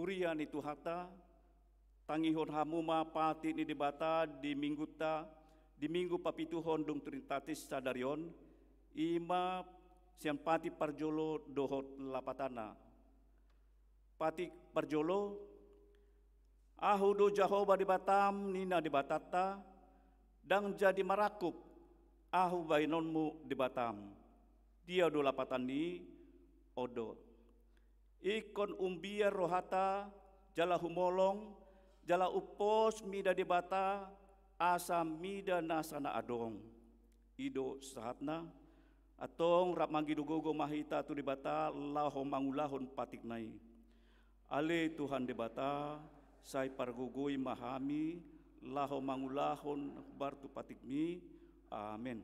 Hurian itu hata, tangihon hamuma pati ni dibata di minggu papituhon dung Trinitatis sadarion, ima sian pati parjolo dohot lapatana. Pati parjolo, ahudo Jahoba di Batam, nina di Batata, dang jadi marakup, ahu bainonmu di Batam. Dia do lapatan ni odo. Ikon umbia rohata, jala humolong, jala upos mida di bata, asa mida nasana adong. Ido sahatna, atong rap manggidugogo mahita tu di bata, lahong mangulahon patiknai. Ale Tuhan di bata, say pargugui mahami, lahong mangulahon bartu patikmi. Amen.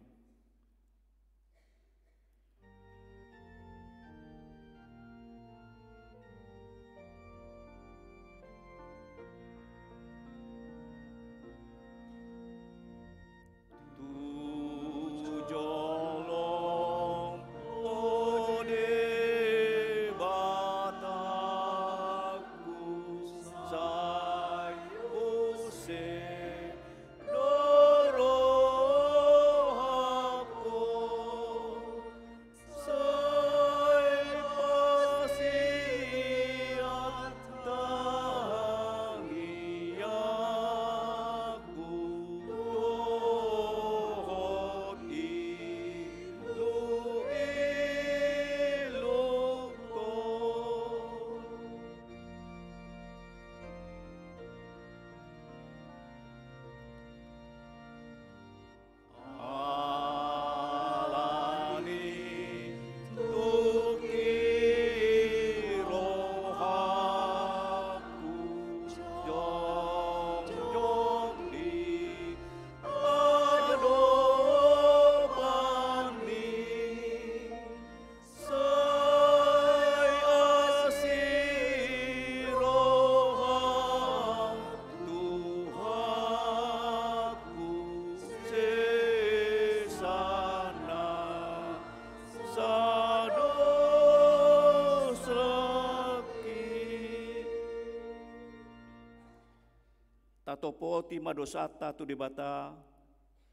Tatopo tima dosata tu debata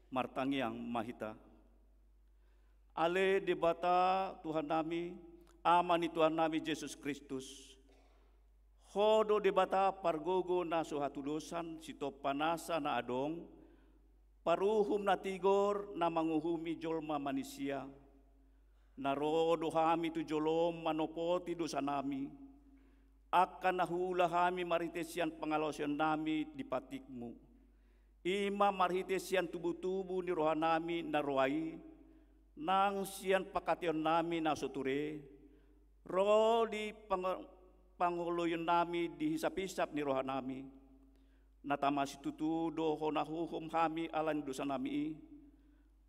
martangiang mahita. Ale debata Tuhan nami, amani Tuhan nami Yesus Kristus. Hodo debata pargogo na suhatudosan sito panasa na adong, paruhum na tigor na manguhumi jolma manusia. Narodo hami tu jolom manopoti dosa nami. Akan nahula kami maritesian pengalosian nami di patikmu. Ima maritesian tubuh-tubuh ni roha nami naruai, nang sian pakation nami nasuture, roh di panguluyon nami dihisap-hisap ni roha nami. Natamasi tutudo honahuhum kami alan dosa nami,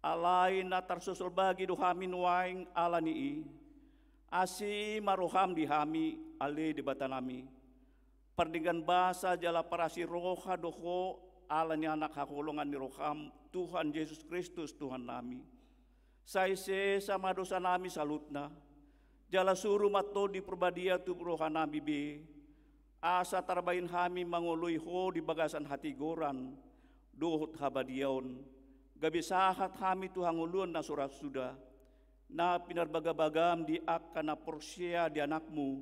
alay na tarsusul bagi do kami nuaing alani asi maruham di hami ale di bata nami. Perdingan basa jala parasi roha doho alani anak hakolongan ni roham Tuhan Yesus Kristus Tuhan nami. Saise sama dosa nami salutna. Jala suruh mato di perbadia tu roha nami be. Asa tarbain hami mangului ho di bagasan hati goran. Dohut habadiaon. Gabi sahat hami tu hanguluan na surat sudah. Na pinarbagabagam di akan na porsia di anakmu,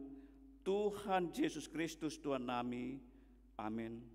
Tuhan Yesus Kristus Tuhan nami. Amin.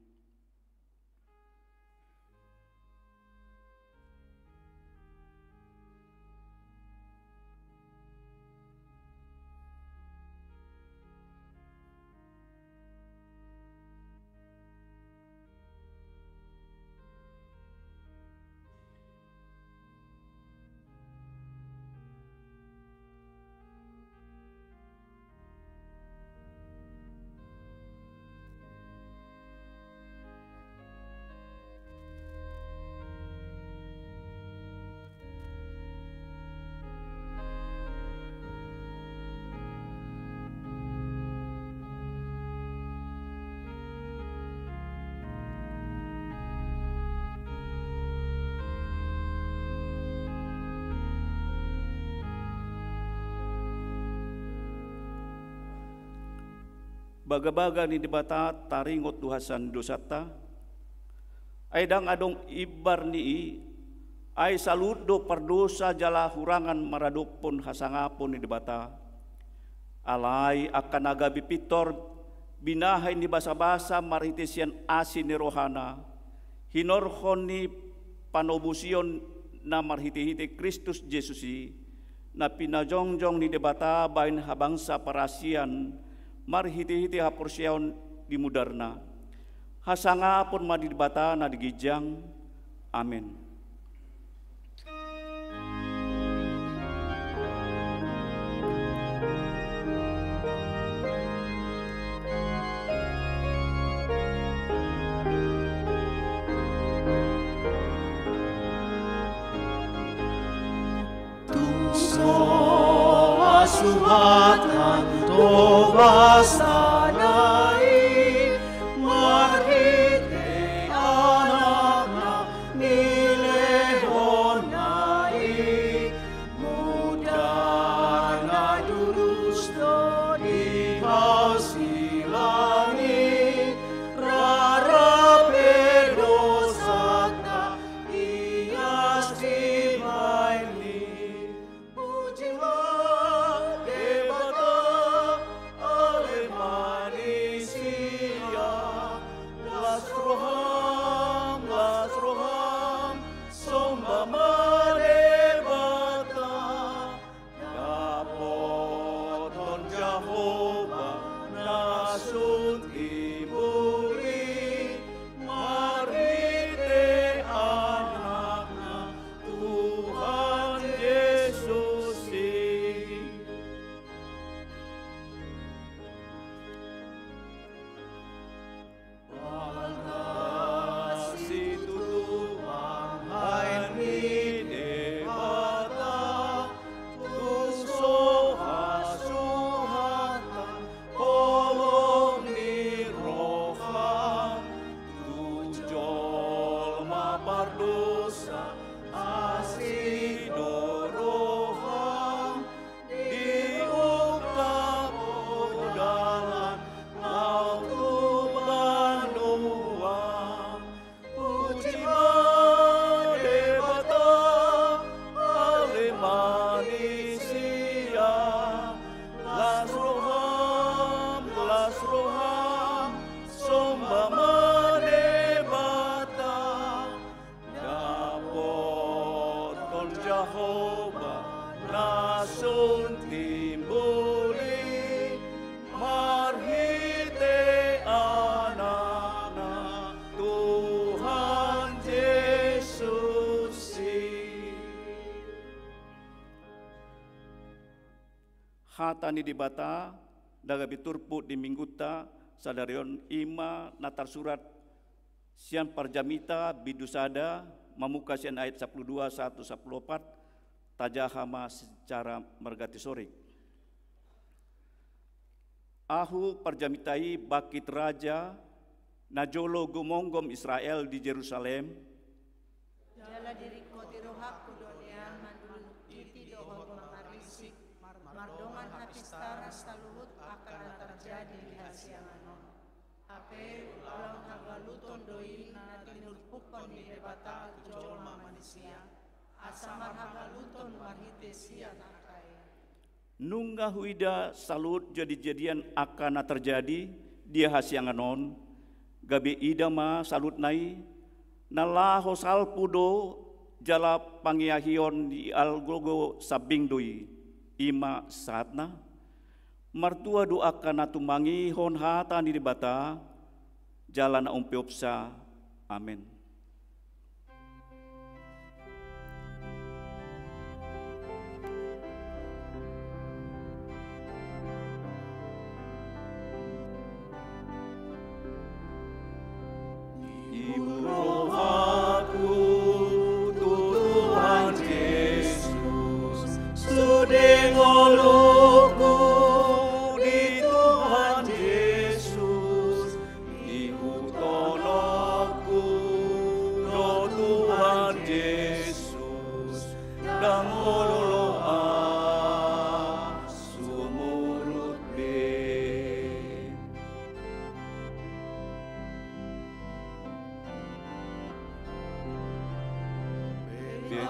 baga-baga ni dibata taringot duhasan dosata, ay dang adong ibar ni ay saludo pardosa jala hurangan maradopon hasangapon ni dibata, alay akan agabi pitor binahay ni basa-basa maritisian asin ni rohana, hinorhon ni panobusion na marhiti-hiti Kristus Jesusi, na pinajongjong ni debata bain habangsa parasian marhiti-hiti haporsyaon di mudarna. Hasanga pun madibata na digijang. Amin. Suhatan toba sanai marhite anakna nilehonai muda na durusto di hausilani rarape dosata ias dimaili pujilah hatani di bata daga biturpu di mingguta sadarion ima natar surat sian parjamita bidusada mamuka sian ayat 12 1 14 tajahama secara mergati sorik. Ahu parjamitai bakit raja najolo gumonggom Israel di Jerusalem jala diriko tirohak kudonian mandulun iti dohon mangarisik mardongan hapistara saluhut akan terjadi di hasianganon ape ulang hagaluton doi na tinurpukon di debata jolma manusia asamar hagaluton marhite sia nakai nungga huida salut jadi-jadian akan terjadi dia hasianganon gabi idama salut nai nalaho salpudo jala pangyahion di algogo sabing doi ima saatna martua doakan atumangi hon hata di bata jalan umpiopsa. Amin. Di Tuhan Yesus, di hutonoku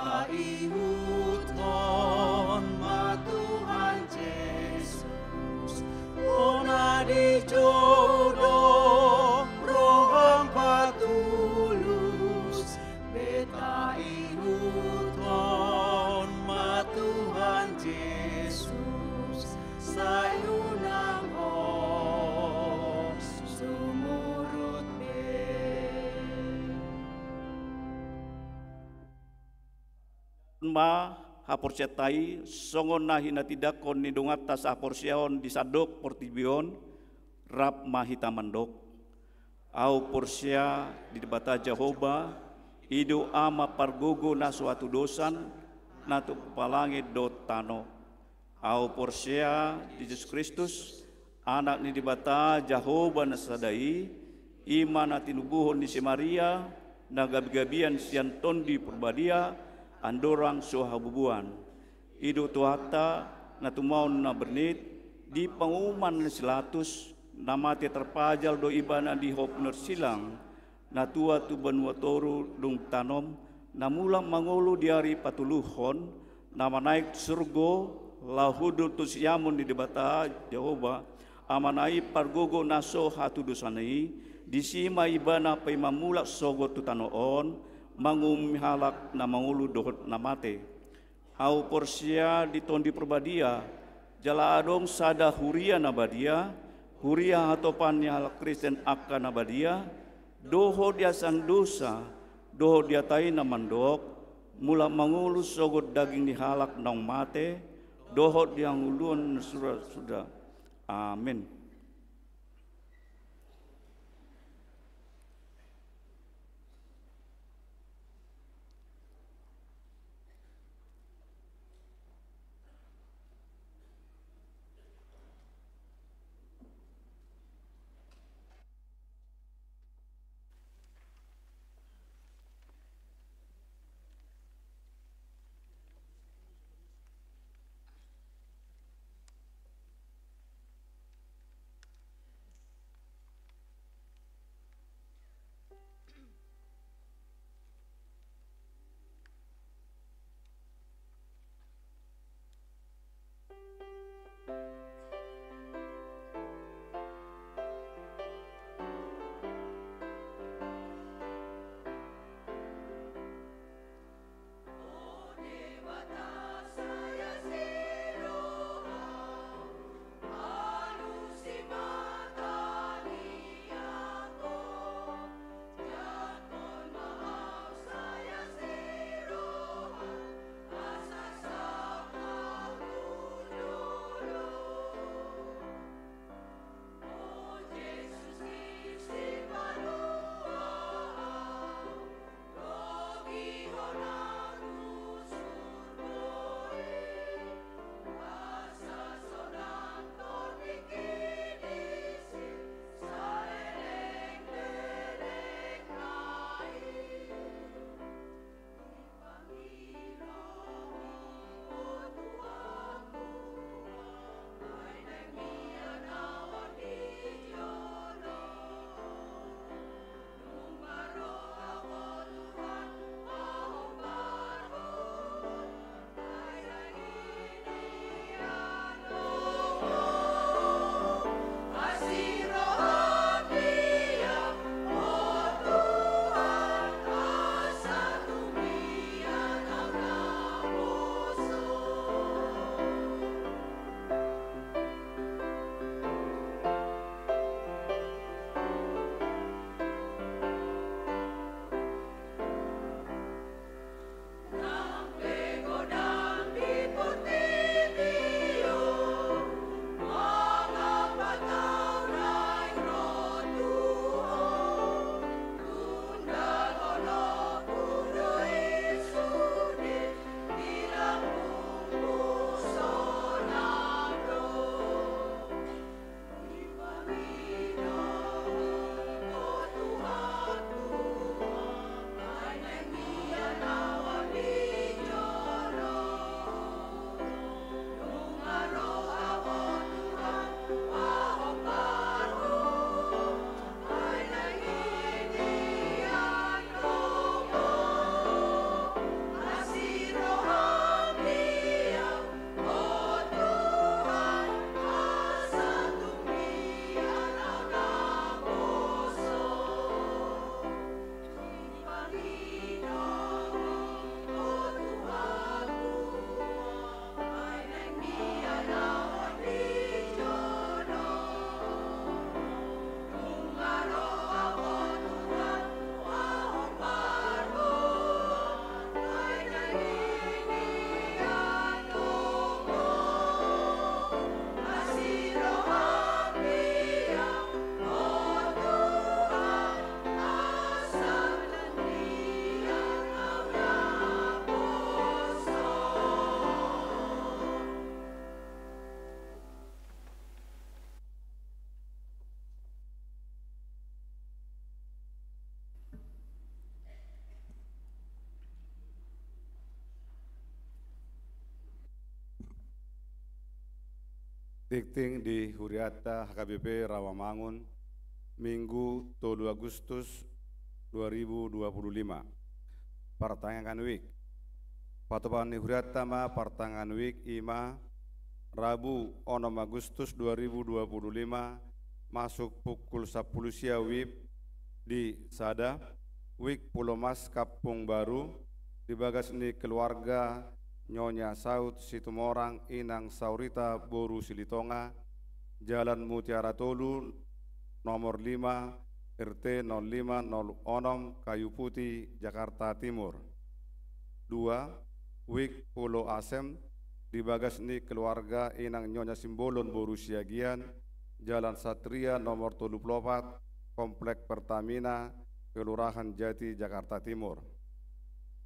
Beta ihuton ma Tuhan Yesus, ona di jodoh rohang patulus. Beta ihuton ma Tuhan Yesus, sayunang hos sumurut ma haporcetai songon nahina tidakon nidungat tas aporsiaon disadok portibion rap mahita mandok au porsia di debata Jehovah idu ama pargogo na suatu dosan natu palangit do tano au porsia di Yesus Kristus anak ni debata Jehovah na sadai iman atinubuhon ni si Maria na gabi-gabian sianton di perbadia andorang sohabubuan idu tuhata na tumaon na bernit di pengumuman silatus namati terpajal do ibana di hopner silang na tua tu benwatoru dung tanom na mulang mangulu diari patuluhon nama naik surgo lahudu tus yamun di debata Jehovah amanai pargogo naso hatu dosanai disima ibana paimamulak sogo tu tanoon mangumhalak na mangulu dohot namate au porsia ditondi perbadia jala adong sada huria nabadia huria hatopan halak Kristen akka nabadia doho dia sang dosa doho dia tai namandok mula mangulu sogot daging dihalak nang mate doho dia nguluan sudah amin. Tikting di Huriata HKBP Rawamangun, Minggu 3 Agustus 2025. Pertangan week. Patopan Huriata ma pertangan week ima Rabu 6 Agustus 2025 masuk pukul 10 siang WIB di Sada, Wik Pulau Mas Kapung Baru, di bagas ni keluarga Nyonya Saud Situmorang Inang Saurita Boru Silitonga, Jalan Mutiara Tolu, nomor 5, RT 0506, Kayu Putih, Jakarta Timur. 2. Wik Pulau Asem, di bagas ni keluarga Inang Nyonya Simbolon Boru Siagian, Jalan Satria nomor 34, Komplek Pertamina, Kelurahan Jati, Jakarta Timur.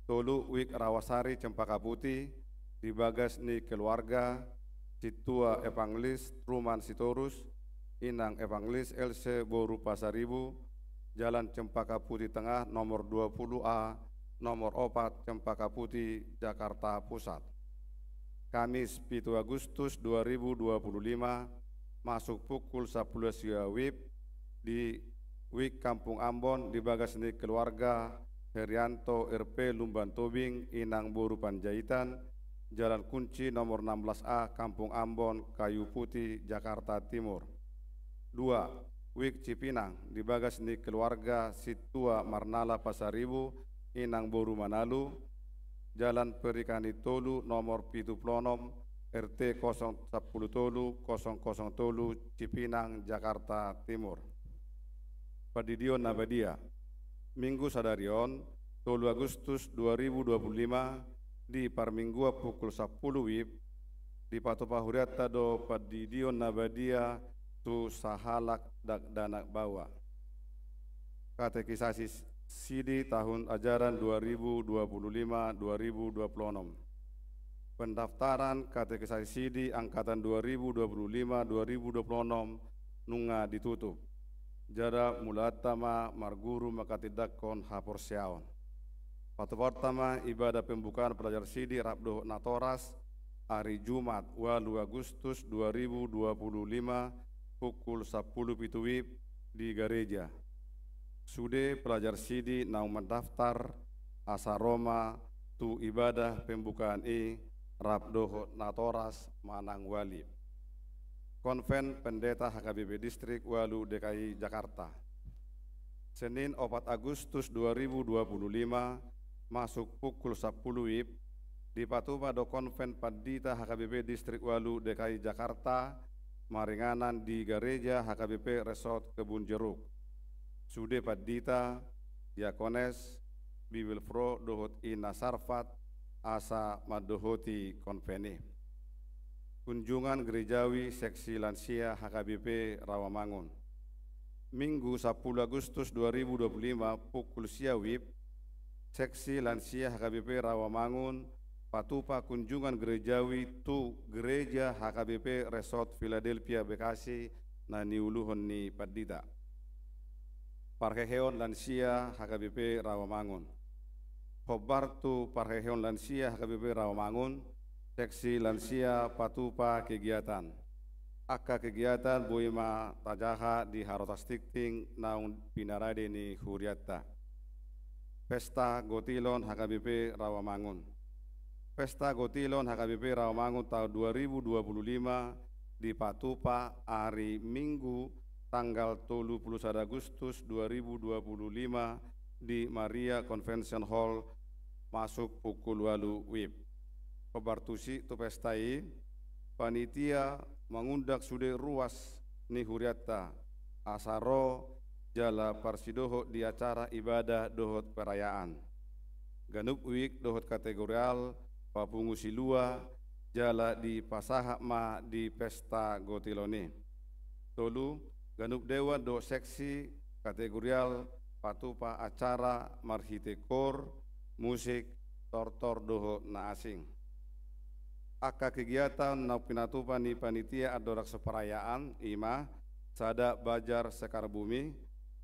Tolu Wik Rawasari Cempaka Putih, di bagas ni keluarga Situa Evanglis Truman Sitorus, Inang Evanglis LC Boru Pasaribu, Jalan Cempaka Putih Tengah nomor 20A, nomor 4 Cempaka Putih, Jakarta Pusat. Kamis 7 Agustus 2025 masuk pukul 10 siang WIB di Wik Kampung Ambon, di bagas ni keluarga Herianto RP Lumban Tobing Inang Boru Panjaitan, Jalan Kunci nomor 16A, Kampung Ambon, Kayu Putih, Jakarta Timur. 2. Wik Cipinang, di bagas ni keluarga Situa Marnala Pasaribu Inang Boru Manalu, Jalan Perikani Tolu nomor 76, RT 010 Tolu 000 Tolu, Cipinang, Jakarta Timur. Padidion Nabadia, Minggu Sadarion 3 Agustus 2025 di Parminggua pukul 10 WIB di Patopa Huriata do Padidion Nabadia tu Sahalak Danak Bawa. Katekisasi Sidi tahun ajaran 2025-2026. Pendaftaran katekisasi Sidi angkatan 2025-2026 nunga ditutup. Jada mulatama marguru makatidakon hapor siaon. Waktu pertama ibadah pembukaan pelajar Sidi Rabdo Natoras hari Jumat 8 Agustus 2025 pukul 10 WIB di gereja. Sude pelajar Sidi nau mendaftar asaroma tu ibadah pembukaan Rabdo Natoras Manang Wali. Konven Pendeta HKBP Distrik Walu DKI Jakarta. Senin 4 Agustus 2025 masuk pukul 10 WIB di Patuba do Konven Pandita HKBP Distrik Walu DKI Jakarta, maringanan di gereja HKBP Resort Kebun Jeruk. Sude Pandita Diakones Bibilfro Dohot Ina Sarfat asa madohoti konveni. Kunjungan gerejawi seksi lansia HKBP Rawamangun. Minggu 10 Agustus 2025 pukul siang WIB, seksi lansia HKBP Rawamangun patupa kunjungan gerejawi tu gereja HKBP Resort Philadelphia Bekasi na niuluhon ni Padita. Parheheon lansia HKBP Rawamangun. Hobartu Parheheon lansia HKBP Rawamangun, seksi lansia patupa kegiatan. Aka kegiatan buima tajaha di Harotas Tikting naun pinarade ni Huriata. Pesta Gotilon HKBP Rawamangun. Pesta Gotilon HKBP Rawamangun tahun 2025 di Patupa hari Minggu tanggal 31 Agustus 2025 di Maria Convention Hall masuk pukul 8 WIB. Pebartusi tu pestai panitia mengundak sude ruas ni Huriata asaro jala parsidoho di acara ibadah dohot perayaan. Ganup wik dohot kategorial papungu silua jala di pasaha ma di pesta Gotilone. Tolu ganup dewa do seksi kategorial patupa acara marhitekor musik tortor doho na asing. Aka kegiatan na pinatupa ni panitia adorak seperayaan ima sada bajar sekar bumi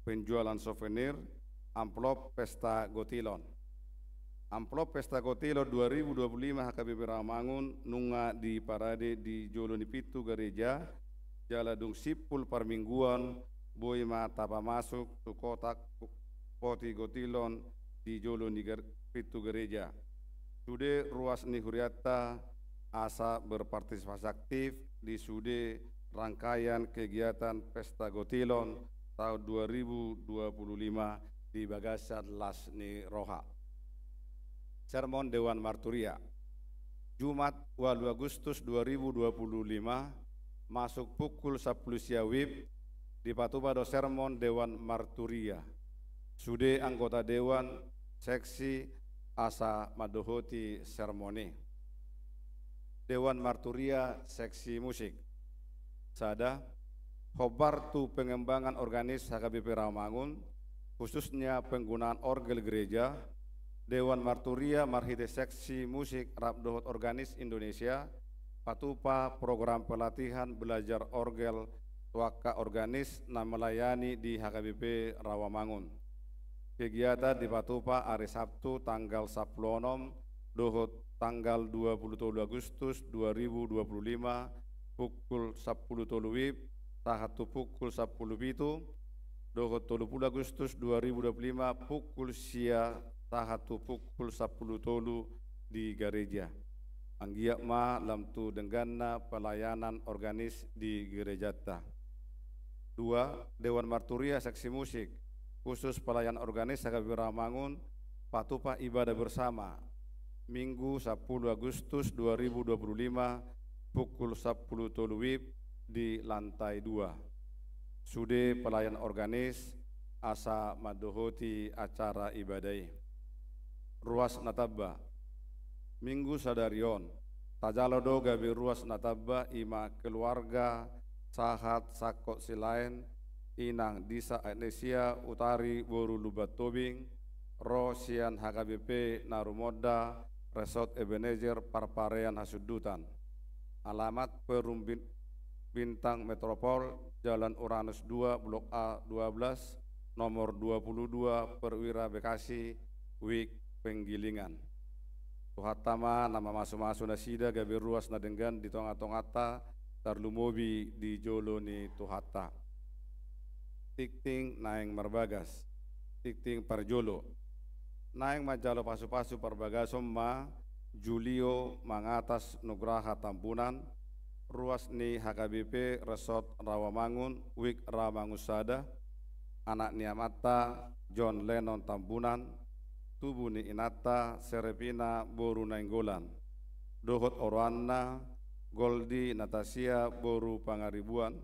penjualan souvenir amplop pesta Gotilon. Amplop Pesta Kotilo 2025 HKBP Rawamangun nunga di parade di Joloni Pitu Gereja Jaladung Sipul Parmingguan Boima Tapa Masuk tu Kotak Poti Gotilon di Joloni Pitu Gereja. Sude ruas ni Huriata asa berpartisipasi aktif di sude rangkaian kegiatan Pesta Gotilon tahun 2025 di Bagasan Lasni Roha. Sermon Dewan Marturia Jumat 8 Agustus 2025 masuk pukul 10 siawib di Patubado Sermon Dewan Marturia. Sude anggota Dewan Seksi asa madohoti sermoni. Dewan Marturia Seksi Musik. Sada hobar tu pengembangan organis HKBP Rawamangun khususnya penggunaan orgel gereja. Dewan Marturia Marhite Seksi Musik Rapdohot Organis Indonesia patupa program pelatihan belajar orgel tuaka organis na melayani di HKBP Rawamangun. Kegiatan di patupa hari Sabtu tanggal 10 dohot tanggal 27 Agustus 2025 pukul 10 wib tahatu pukul 10 pitu dohot 30 Agustus 2025 pukul sia tahatu pukul 10 tolu di gereja. Anggiak ma lam tu denganna pelayanan organis di gereja ta. 2. Dewan Marturia Seksi Musik khusus pelayanan organis HKBP Rawamangun patupa ibadah bersama Minggu 10 Agustus 2025 pukul 10 tolu wib di lantai 2. Sude pelayanan organis asa madohoti acara ibadai. Ruas Natabba Minggu Sadarion Tajalodo gabi ruas Natabba ima keluarga sahat sakot silain inang disa Indonesia utari boru lubat tobing Rosian HKBP Narumoda Resort Ebenezer Parparean Hasudutan. Alamat Perum Bintang Metropol Jalan Uranus 2 Blok A 12 nomor 22 Perwira Bekasi Wik Penggilingan. Tuhatama nama masu-masu nasida gabi ruas nadenggan di tonga-tongata tarlumobi di Joloni Tuhata. Tikting naeng marbagas. Tikting parjolo. Naeng majalo pasu-pasu parbagasom ma Julio mangatas Nugraha Tampunan. Ruas ni HKBP Resort Rawamangun Wik Ramangusada. Anak niamata John Lennon Tampunan. Tubuh ni Inata Serepina Boru Nainggolan. Dohot Orwana Goldi Natasia Boru Pangaribuan.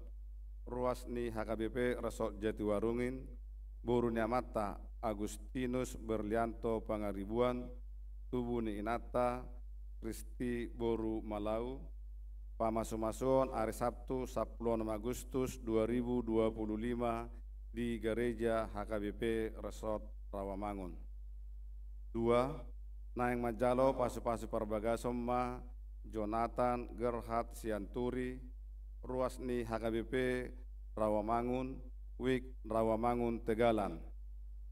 Ruas ni HKBP Resort Jatiwarungin. Boru Niamata Agustinus Berlianto Pangaribuan. Tubuh ni Inata Kristi Boru Malau. Pamasu-masuan hari Sabtu 10 Agustus 2025 di Gereja HKBP Resort Rawamangun. 2. Naeng majalo pasu-pasu parbagasomma Jonathan Gerhard Sianturi. Ruas ni HKBP Rawamangun Wik Rawamangun Tegalan.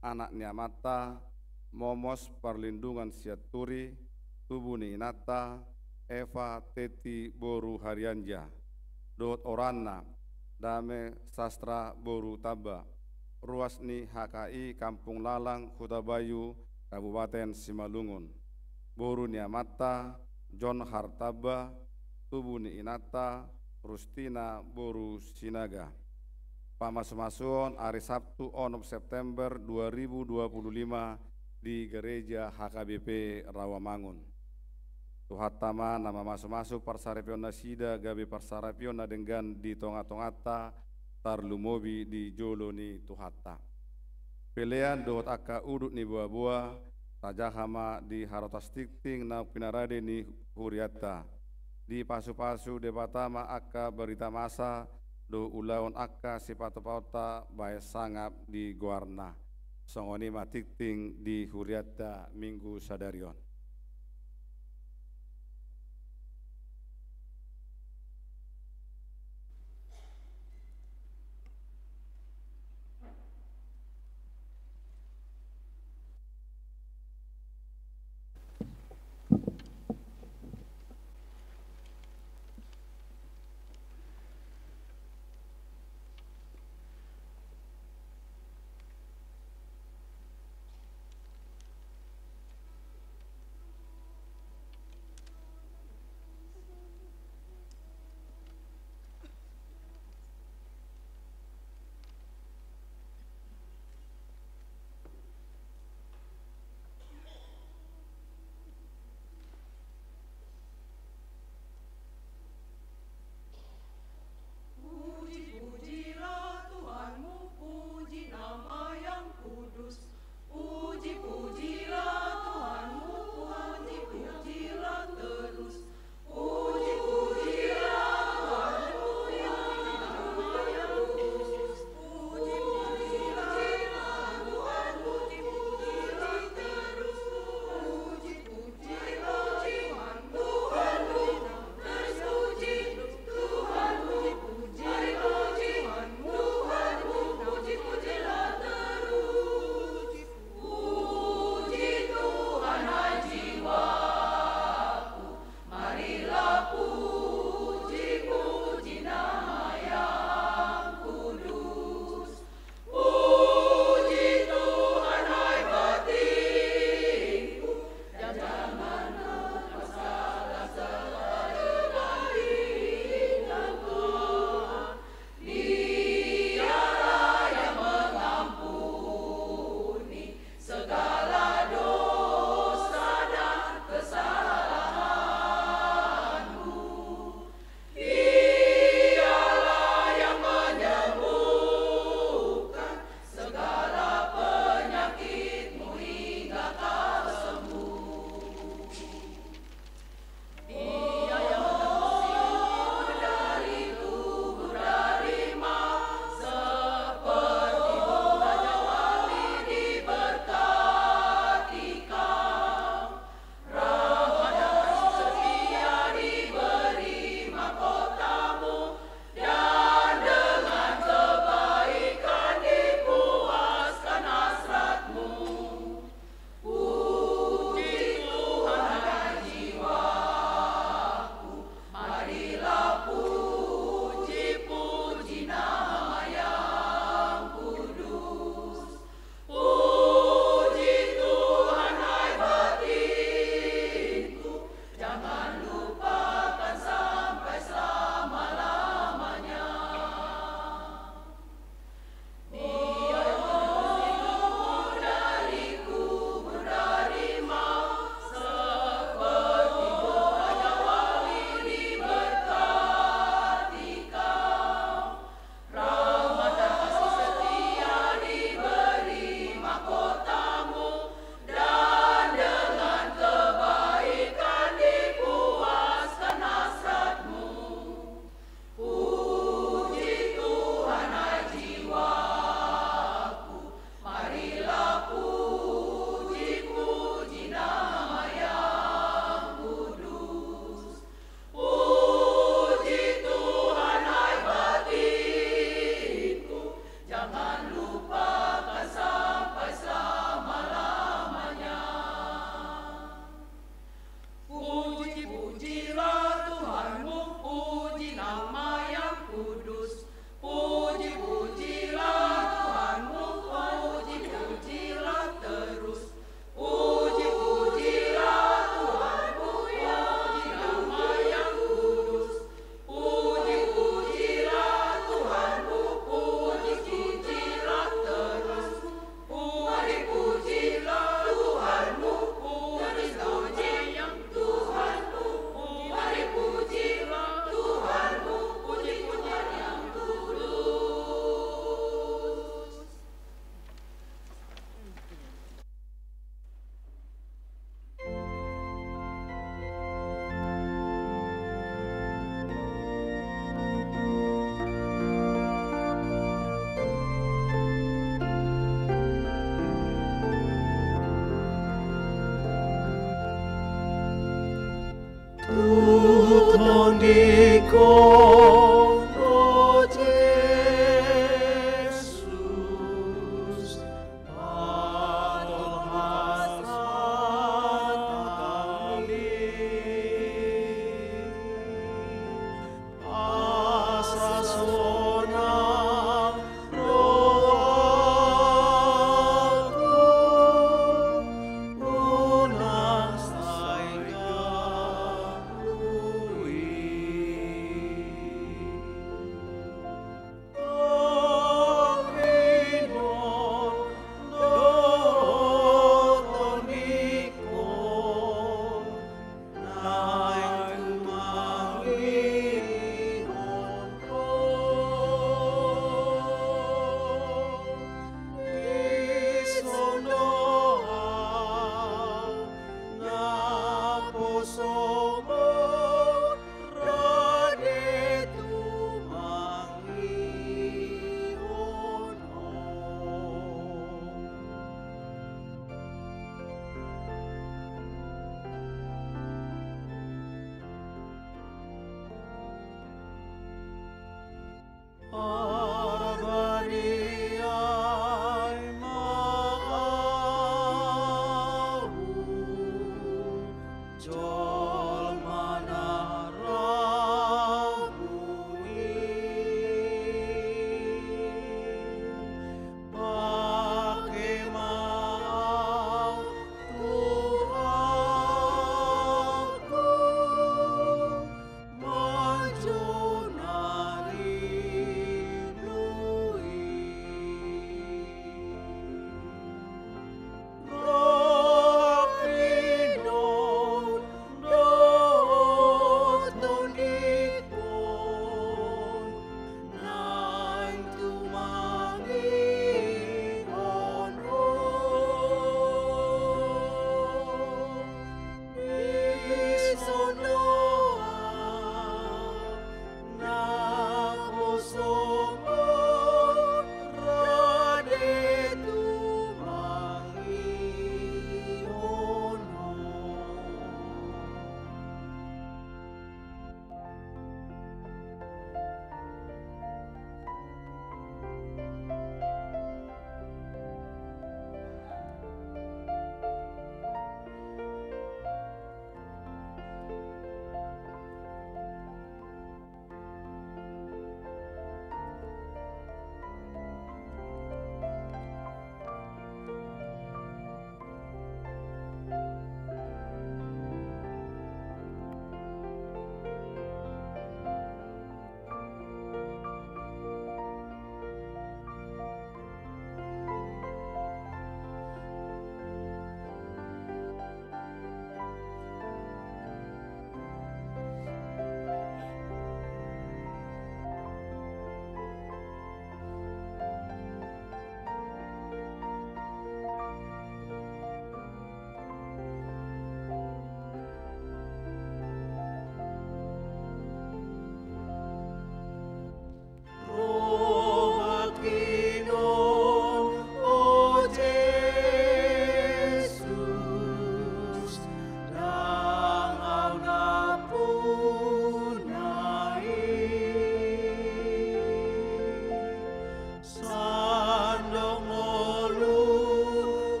Anak niamata Momos Perlindungan Sianturi. Tubuh ni Inata Eva Teti Boru Harianja. Dot Orana Dame Sastra Boru Taba. Ruas ni HKI Kampung Lalang Hutabayu Kabupaten Simalungun. Boru Niamata John Hartaba. Tubuh ni Inata Rustina Boru Sinaga. Pamas-masuon hari Sabtu 6 September 2025 di Gereja HKBP Rawamangun. Tuhatama nama masuk-masuk parsarapion nasida gabi parsarapion nadenggan di tonga-tongata tarlumobi di Joloni Tuhata. Pilihan dohot akka udut ni buah-buah tajahama di harotas tikting na pinarade ni huriata. Di pasu-pasu debatama akka berita masa do ulawan akka sipatu-pauta bae sangap di Guarna. Songoni matikting di huriata Minggu Sadarion. Tuton dikon, oh Yesus, patong hasrat kami, asa sonang rohku, unang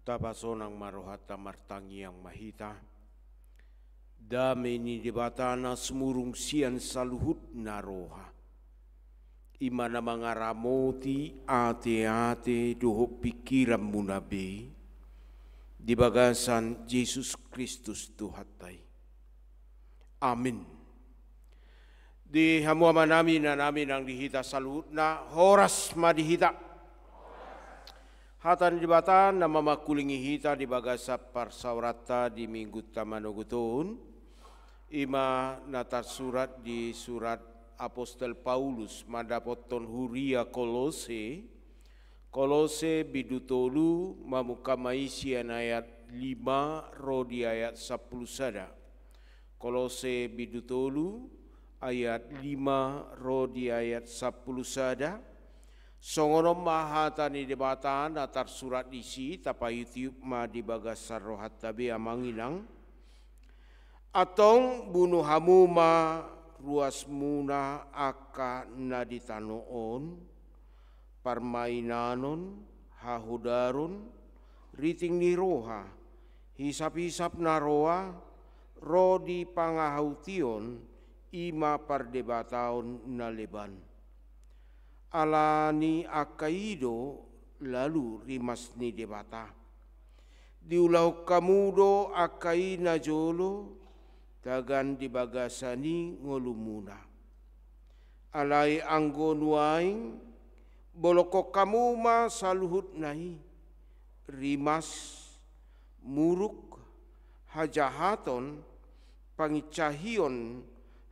Tapasonang marohata martangi yang mahita, dameni debatana semurung sian saluhut naroha, imana mangaramoti ate-ate doho pikiran munabe, di bagasan Yesus Kristus Tuhatai. Amin. Di hamua nami na namin ang dihita salut na horas madihita. Hatan di bata na mamakulingi hita di bagasa parsaurata di minggu tamanogutun. Ima natar surat di surat Apostol Paulus madapoton huria Kolose. Kolose bidutolu mamukamaisian ayat 5 rodi ayat 10 sada. Kolose bidutolu ayat 5 rodi ayat 10 sada. Songonom mahatani debatan datar surat isi tapa YouTube ma dibagasar rohat tabi amanginang. Atong bunuh hamu ma ruas muna aka naditanoon. Permainanon, hahudaron, riting ni roha, hisap-hisap na roa, rodi pangahaution, ima pardebataon na leban. Alani akaido, lalu rimas ni debata. Diulau kamudo akai na jolo, tagan dibagasani ngolumuna. Alai anggonuaing, boloko kamu ma saluhut nahi, rimas, muruk, hajahaton, pangicahion,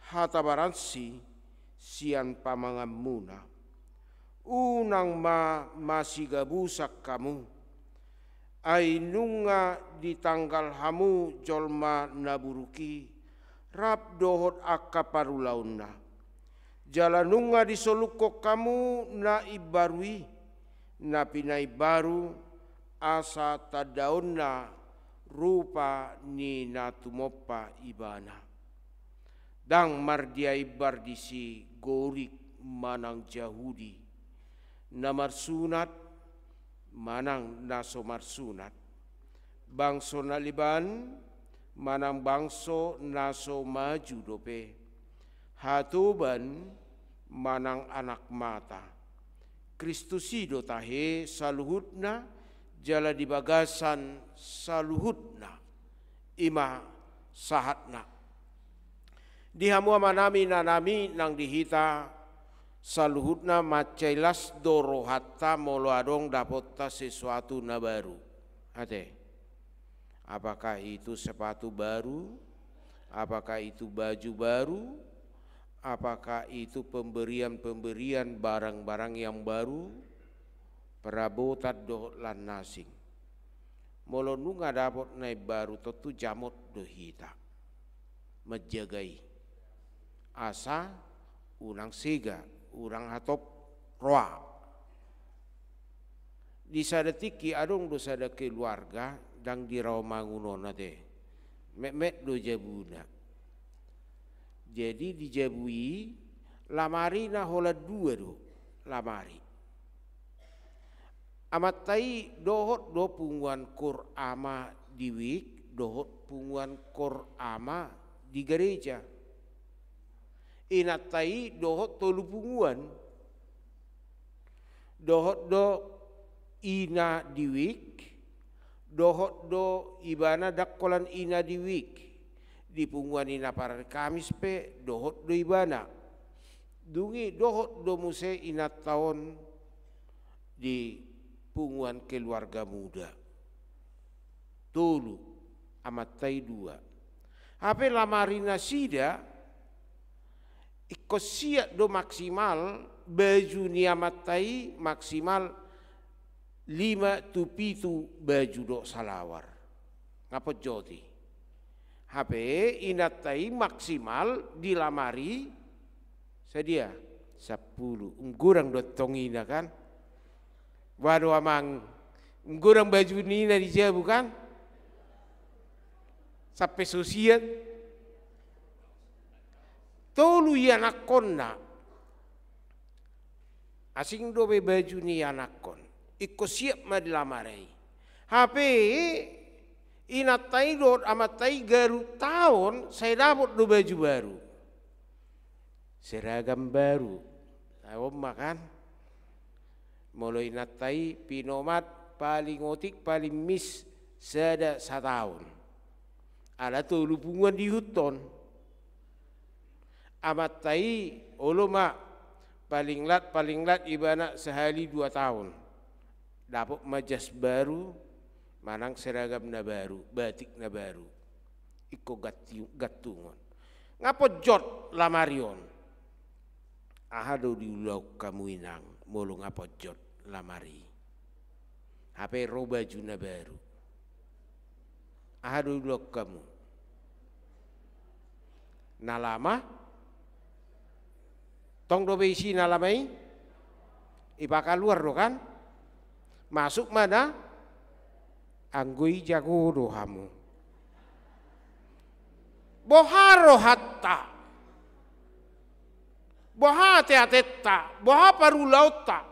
hatabaransi, sian pamangamuna. Unang masigabusak kamu, ay nunga di tanggal hamu jolma naburuki, rap dohot akaparulaun na. Jalanunga di solukok kamu na ibarui, na pinay baru asa tadaon na rupa ni natumopa ibana. Dang mardia ibar disi gorik manang Jahudi, na marsunat manang naso marsunat. Bangso naliban manang bangso naso maju dope. Hatuban manang anak mata. Kristusido tahe saluhutna jala di bagasan saluhutna ima sahatna. Di hamua manami nanami nang dihita saluhutna macailas doro hatta molo adong dapota sesuatu na baru. Ate, apakah itu sepatu baru? Apakah itu baju baru? Apakah itu pemberian-pemberian barang-barang yang baru? Perabotan do lan nasing. Molo nunga dapot nai baru tentu jamot do hita. Menjagai. Asa unang sega, urang hatop roa. Di sadetiki adong do sada keluarga dang dirau mangunon ate. Met do jabuna. Jadi dijabui lamari na hola dua do lamari. Amatai dohot do punguan kor ama diwik, dohot punguan kor ama di gereja. Inatai dohot tolu punguan. Dohot do ina diwik, dohot do ibana dakkolan ina diwik. Di punguan ina para Kamis pe dohot do ibana. Dungi dohot do muse ina tahun di punguan keluarga muda. Tolu amatai dua. Hape lamarina sida ikosiat do maksimal baju ni amatai maksimal 5 tu 7 baju do salawar. Ngapa jodi? HP inatai maksimal di lamari sedia 10. Ngurang dotong ina kan? Waduh amang ngurang baju nina di dia bukan? Sampai sosial. Tolu ya nakonna. Asing do be baju ni anakon. Iko siap ma di lamari. HP inatai dot amatai garu tahun saya dapat do baju baru. Seragam baru. Tahu makan? Mulai inatai pinomat paling otik paling mis Sada setahun. Ada tu lupungan di hutan. Amat tai ulama paling lat ibana sehari 2 tahun. Dapat majas baru, manang seragam na baru, batik na baru. Iko gatungon. Ngapo jot lamarion. Ahado diulau kamu inang, mulu ngapo jot lamari. Hape roba juna baru. Ahado diulau kamu. Nalama, tong dobe isi nalamai, ibaka luar do kan? Masuk mana? Anggui jago dohamu. Boharo hatta. Boha teateta, boha paru lauta.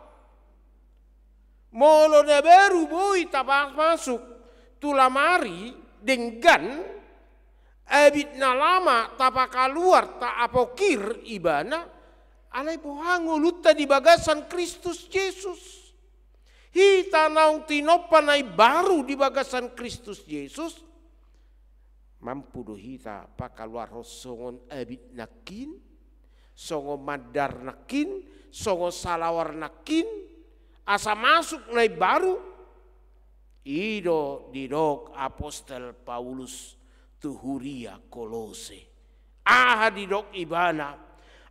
Molo na baru boy tabak masuk tulamari dengan abit na lama tapaka luar ta apokir ibana alai boha nguluta di bagasan Kristus Yesus. Hita naung tinopanai baru di bagasan Kristus Yesus. Mampu do hita pakaluar songon abit nakin, songo madar nakin, songo salawar nakin, asa masuk nai baru. Ido didok apostol Paulus tuhuria Kolose. Aha didok ibana,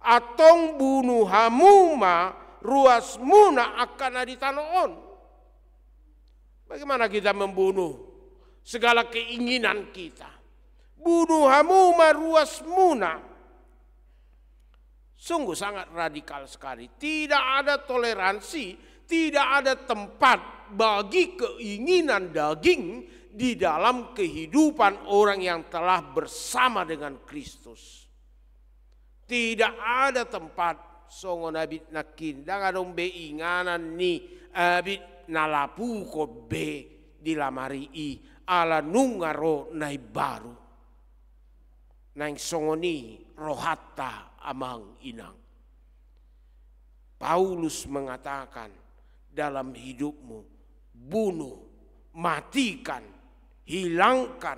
atong bunuh hamuma ruas muna akan aditanoon. Bagaimana kita membunuh segala keinginan kita? Bunuh hamuma ruas muna. Sungguh sangat radikal sekali. Tidak ada toleransi, tidak ada tempat bagi keinginan daging di dalam kehidupan orang yang telah bersama dengan Kristus. Tidak ada tempat songo nabit nakin. Dan ada inganan ni abit nalapu ko be dilamari i ala nungaro nai baru. Nang songoni rohata amang inang. Paulus mengatakan dalam hidupmu bunuh, matikan, hilangkan.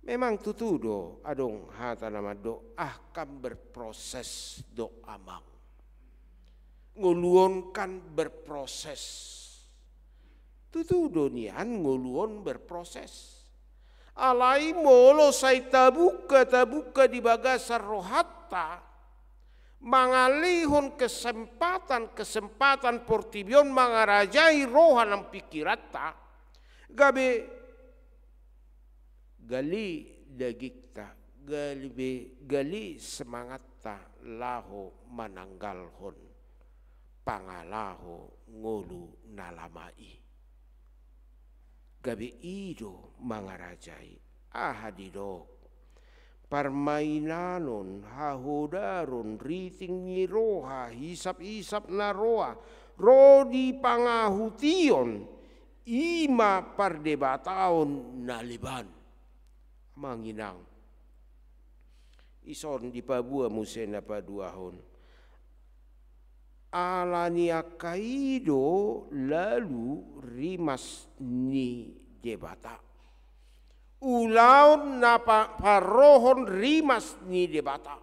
Memang tutudo adong hata nama do akan berproses do amang. Nguluonkan berproses. Tutudo nian nguluon berproses. Alai molo say tabuka di bagasar rohatta. Mangalihon kesempatan portibion mangarajai rohan ang pikirata. Gabe gali dagikta, gali semangatta laho mananggalhon. Pangalaho ngulu nalamai. Gabi ido mangarajai ahadidok parmainanon hahudaron riting ni roha hisap-hisap na roha rodi pangahution ima pardebataon naliban manginang ison di Papua musena paduahon alania kaido lalu rimas ni debata. Ulaun napa parohon rimas ni debata.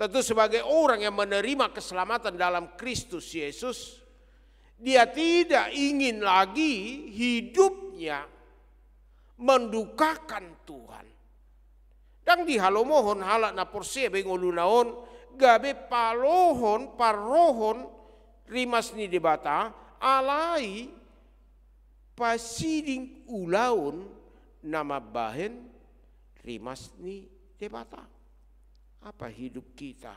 Tentu sebagai orang yang menerima keselamatan dalam Kristus Yesus, dia tidak ingin lagi hidupnya mendukakan Tuhan. Dan di halomohon halak na porsia bengolunaon gabe parohon rimas ni debata alai pasiding ulaun nama bahen rimas ni debata. Apa hidup kita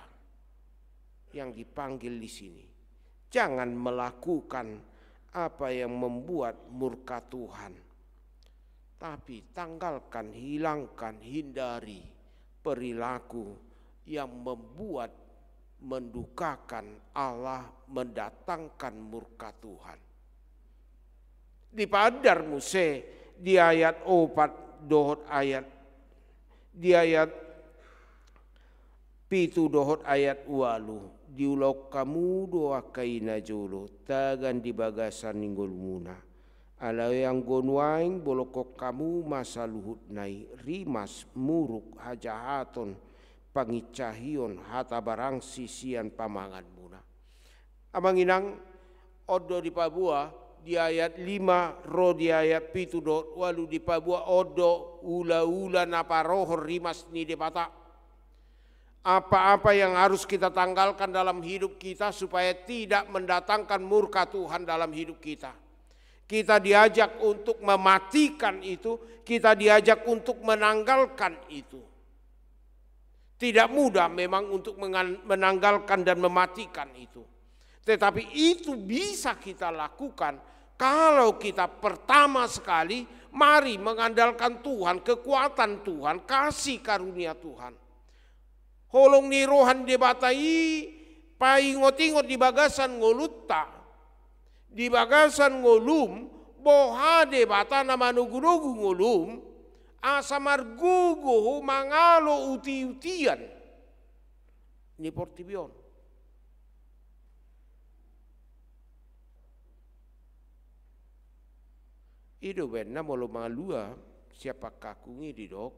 yang dipanggil di sini? Jangan melakukan apa yang membuat murka Tuhan. Tapi tanggalkan, hilangkan, hindari perilaku yang membuat mendukakan Allah, mendatangkan murka Tuhan. Di Padar Muse di ayat 4 dohot ayat di ayat pitu dohot ayat 8 diulau kamu doa kaina jolo tagan di bagasan ninggol muna. Ala yang gonuaing bolokok kamu masa luhut nai rimas muruk hajahaton pangicahion hata barang sisian pamangan muna. Amang inang odo di Papua di ayat 5 ro di ayat 7 walu di Papua odo ula-ula naparohor rimas ni debata. Apa-apa yang harus kita tanggalkan dalam hidup kita supaya tidak mendatangkan murka Tuhan dalam hidup kita. Kita diajak untuk mematikan itu, kita diajak untuk menanggalkan itu. Tidak mudah memang untuk menanggalkan dan mematikan itu. Tetapi itu bisa kita lakukan kalau kita pertama sekali mari mengandalkan Tuhan, kekuatan Tuhan, kasih karunia Tuhan. Holong ni rohan debatai paingot-ingot di bagasan ngolutta. Di bagasan ngolum boha debata nama nugu-nugu ngolum asamar gugu mangalo uti-utian ni portibion. Ido benna molo malua siapa kakungi di dok.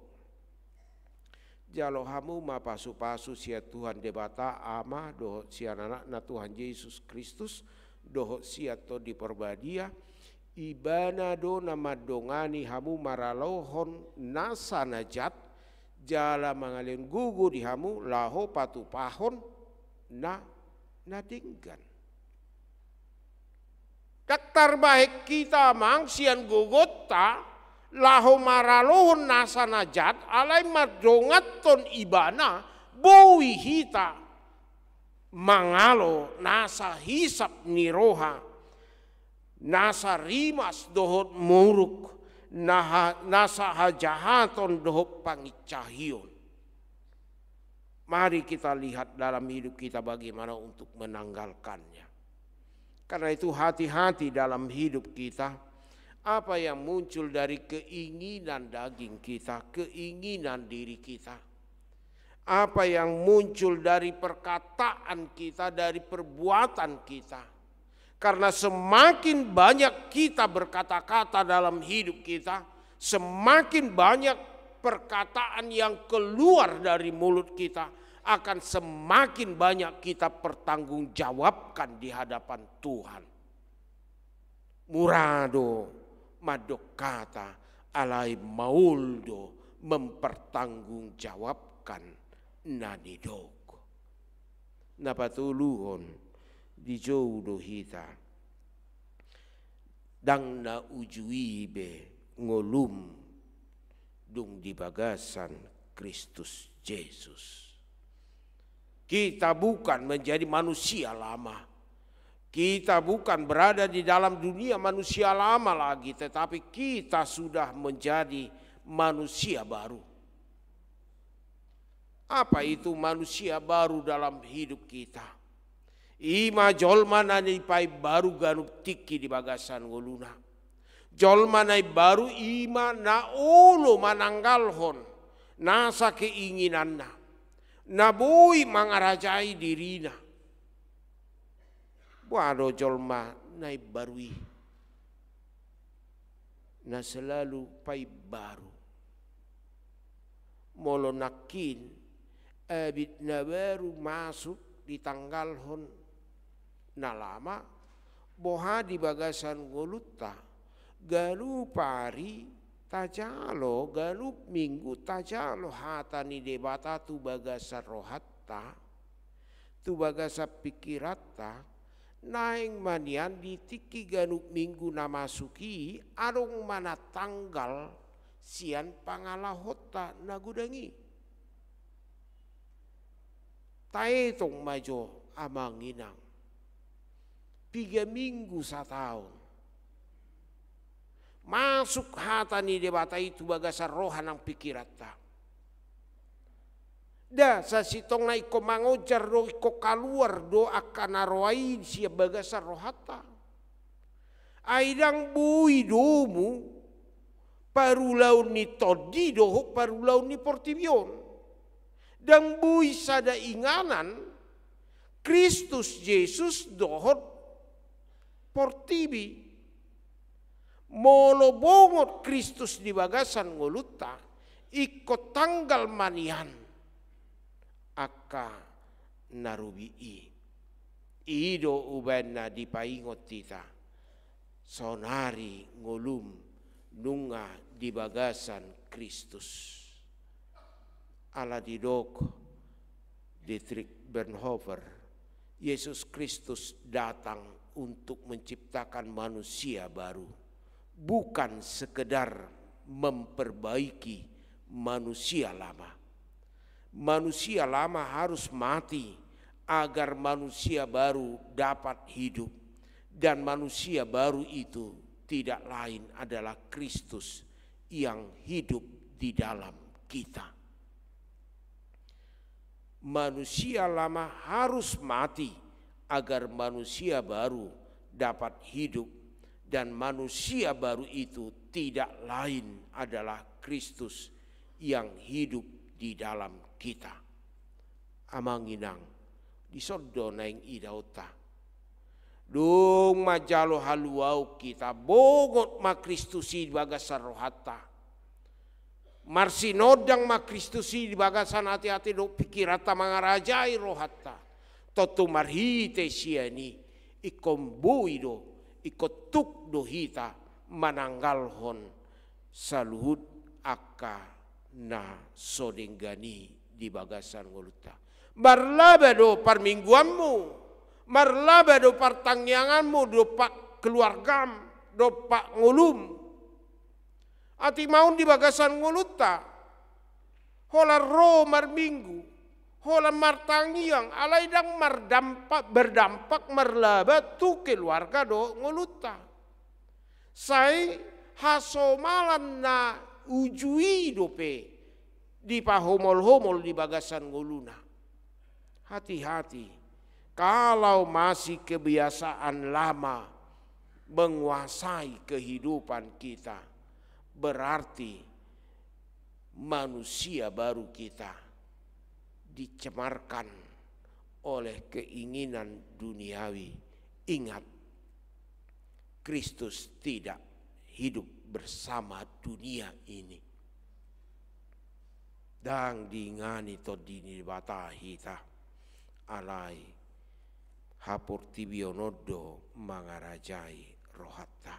Jalo hamu ma pasu-pasu sia Tuhan debata ama do sia anak na Tuhan Yesus Kristus doho siato di perbadia ibana do nama dongani hamu maralohon nasa najat jala mangalin gugu di hamu laho patu pahon na nadinggan. Daktar baik kita mang sian gugota laho maralohon nasa najat alai madongaton ibana bowi hita mangalo nasa hisap niroha nasa rimas dohot muruk nasa hajahaton dohot pangicahion. Mari kita lihat dalam hidup kita bagaimana untuk menanggalkannya. Karena itu hati-hati dalam hidup kita. Apa yang muncul dari keinginan daging kita, keinginan diri kita. Apa yang muncul dari perkataan kita, dari perbuatan kita. Karena semakin banyak kita berkata-kata dalam hidup kita, semakin banyak perkataan yang keluar dari mulut kita, akan semakin banyak kita pertanggungjawabkan di hadapan Tuhan. Murado madokata alai mauldo mempertanggungjawabkan nadidog. Napatuluhon di jodoh hita dang na ujuibe ngolum dung di bagasan Kristus Yesus. Kita bukan menjadi manusia lama. Kita bukan berada di dalam dunia manusia lama lagi, tetapi kita sudah menjadi manusia baru. Apa itu manusia baru dalam hidup kita? Ima jolma nani pai baru ganup tiki di bagasan ngoluna. Jolma nai baru ima na ulo mananggalhon nasa keinginanna. Nabui mangarajai dirina. Wado jolma nai barui. Na selalu pai baru. Molo nakin abit na baru masuk di tanggal hon na lama boha di bagasan goluta galu pari tajalo galu minggu tajalo hatani debata tu bagasa rohatta tu bagasa pikirata naing manian di tiki galu minggu namasuki arung mana tanggal sian pangalahota nagudangi taetong majo amang inang 3 minggu 1 tahun masuk hata ni debata itu bagasa rohan ang pikirata da sa sitong na iko mangojar do iko kaluar do akan naroain siya bagasa rohata aidang bui domu parulaw ni todi dohok parulaw ni portibion. Dan bui sada inganan Kristus Yesus dohot portibi. Molo bongot Kristus di bagasan ngoluta, ikut tanggal manian, aka narubii. Ido ubenna di paingot tita, sonari ngolum nunga di bagasan Kristus. Ala didok Dietrich Bonhoeffer, Yesus Kristus datang untuk menciptakan manusia baru, bukan sekedar memperbaiki manusia lama. Manusia lama harus mati agar manusia baru dapat hidup, dan manusia baru itu tidak lain adalah Kristus yang hidup di dalam kita. Manusia lama harus mati agar manusia baru dapat hidup, dan manusia baru itu tidak lain adalah Kristus yang hidup di dalam kita. Amanginang disodo naing idauta. Dung majalo haluau kita bongot ma Kristusi bagasan rohata. Marsinodang ma Kristusi di bagasan hati-hati do pikirata mangarajai rohata. Totu marhite siani ikombui do ikotuk do hita mananggalhon saluhut akka na sodenggani di bagasan ngoluta. Marlaba do parmingguanmu, marlaba do partangyanganmu, do pak keluargam, do pak ngulum. Ati maun di bagasan nguluta, hola ro marminggu, hola martangyang, alaidang berdampak marlaba tu keluarga do nguluta. Sai hasomalan na ujui dope di pahomol-homol di bagasan nguluna. Hati-hati, kalau masih kebiasaan lama menguasai kehidupan kita, berarti manusia baru kita dicemarkan oleh keinginan duniawi. Ingat, Kristus tidak hidup bersama dunia ini. Dan dingani to dini bata hita. Alai hapur tibionodo mangarajai rohatta.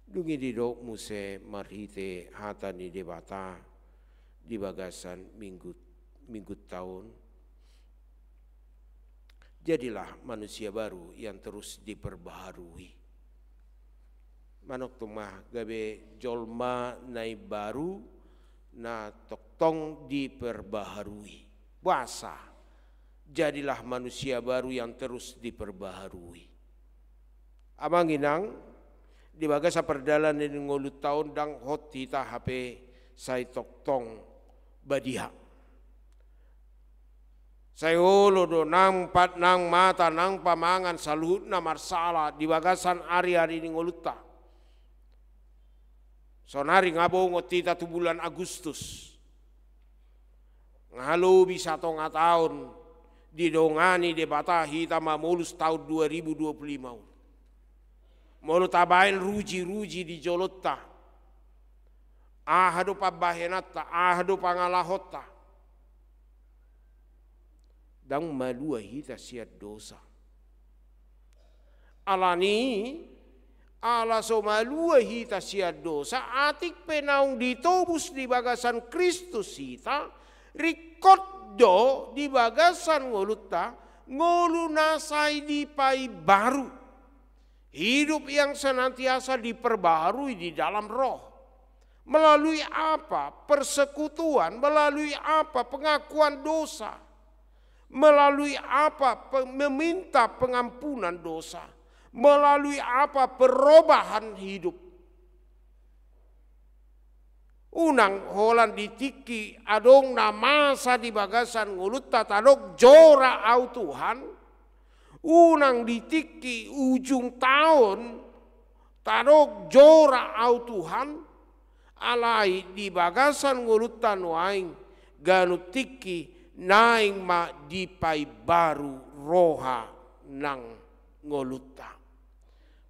Dungi didok muse marhite hatani debata di bagasan minggu tahun. Jadilah manusia baru yang terus diperbaharui. Manok tumah gabe jolma nai baru na toktong diperbaharui. Puasa. Jadilah manusia baru yang terus diperbaharui. Amanginang di bagasa perdalan ini ngolut tahun dang hot hita HP sai toktong badia. Saya olo do nang pat nang mata nang pamangan saluhut na marsala di bagasan hari-hari ini ngoluta. Sonari ngabo ngotita tu bulan Agustus. Ngalo bisa tonga tahun. Didongani debata hita mamulus tahun 2025. Molo tabain ruji-ruji di jolotta. Ahado pabahenata, ahado pangalahota. Dang malua hita siat dosa. Alani ala so malua hita siat dosa, atik penaung ditobus di bagasan Kristus hita, rikot do di bagasan ngoluta ngolunasai di pai baru, hidup yang senantiasa diperbaharui di dalam roh. Melalui apa? Persekutuan. Melalui apa? Pengakuan dosa. Melalui apa? Meminta pengampunan dosa. Melalui apa? Perubahan hidup. Unang holan ditiki adong namasa di bagasan nguluta tadok jora au Tuhan. Unang ditiki ujung tahun tadok jora au Tuhan. Alai di bagasan nguluta nuaing ganu tiki naing ma dipai baru roha nang ngolutta.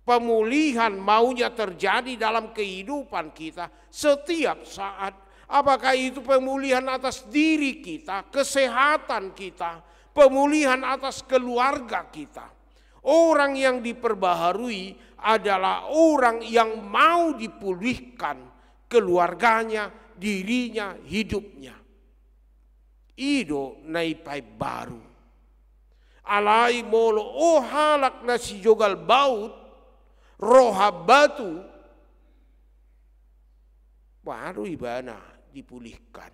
Pemulihan maunya terjadi dalam kehidupan kita setiap saat. Apakah itu pemulihan atas diri kita, kesehatan kita, pemulihan atas keluarga kita. Orang yang diperbaharui adalah orang yang mau dipulihkan keluarganya, dirinya, hidupnya. Ido naipai baru. Alai molo halak nasi jogal baut, roha batu, baru ibana dipulihkan.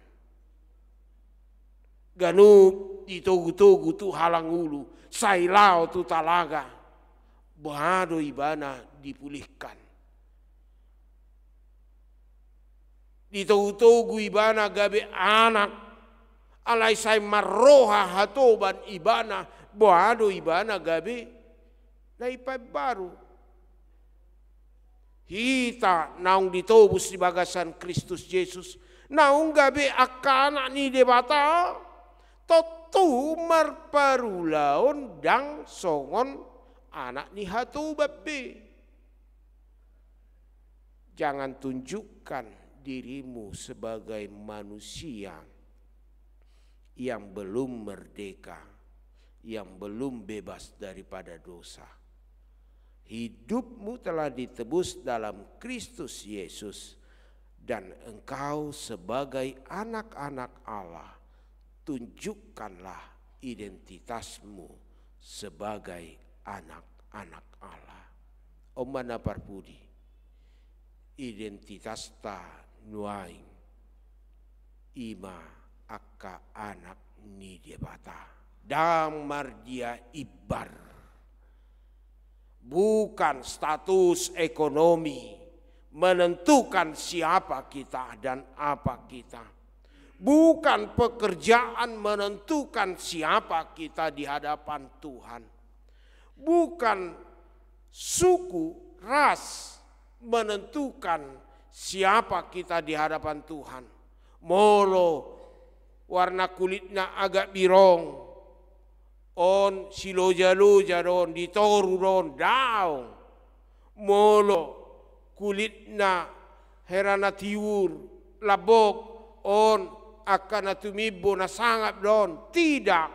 Ganuk ditogu-togu tu halang ulu, sailau tu talaga, baru ibana dipulihkan. Ditogu-togu ibana gabe anak, alai sai marroha hatoban ibana, baru ibana gabe naipai baru. Hita naung ditobus di bagasan Kristus Yesus. Naung gabe akana ni debata. Totu marparulaon dang songon anak ni hatu babe. Jangan tunjukkan dirimu sebagai manusia yang belum merdeka, yang belum bebas daripada dosa. Hidupmu telah ditebus dalam Kristus Yesus dan engkau sebagai anak-anak Allah, tunjukkanlah identitasmu sebagai anak-anak Allah. Omana parpudi, identitas ta nuaing ima akka anak ni debata. Dang mardia ibar. Bukan status ekonomi menentukan siapa kita dan apa kita. Bukan pekerjaan menentukan siapa kita di hadapan Tuhan. Bukan suku, ras menentukan siapa kita di hadapan Tuhan. Molo warna kulitnya agak birong, on siloja-loja ron, ditoru ron, daung. Molo kulitna herana tiur, labok, on akan tumibo na sangat ron. Tidak.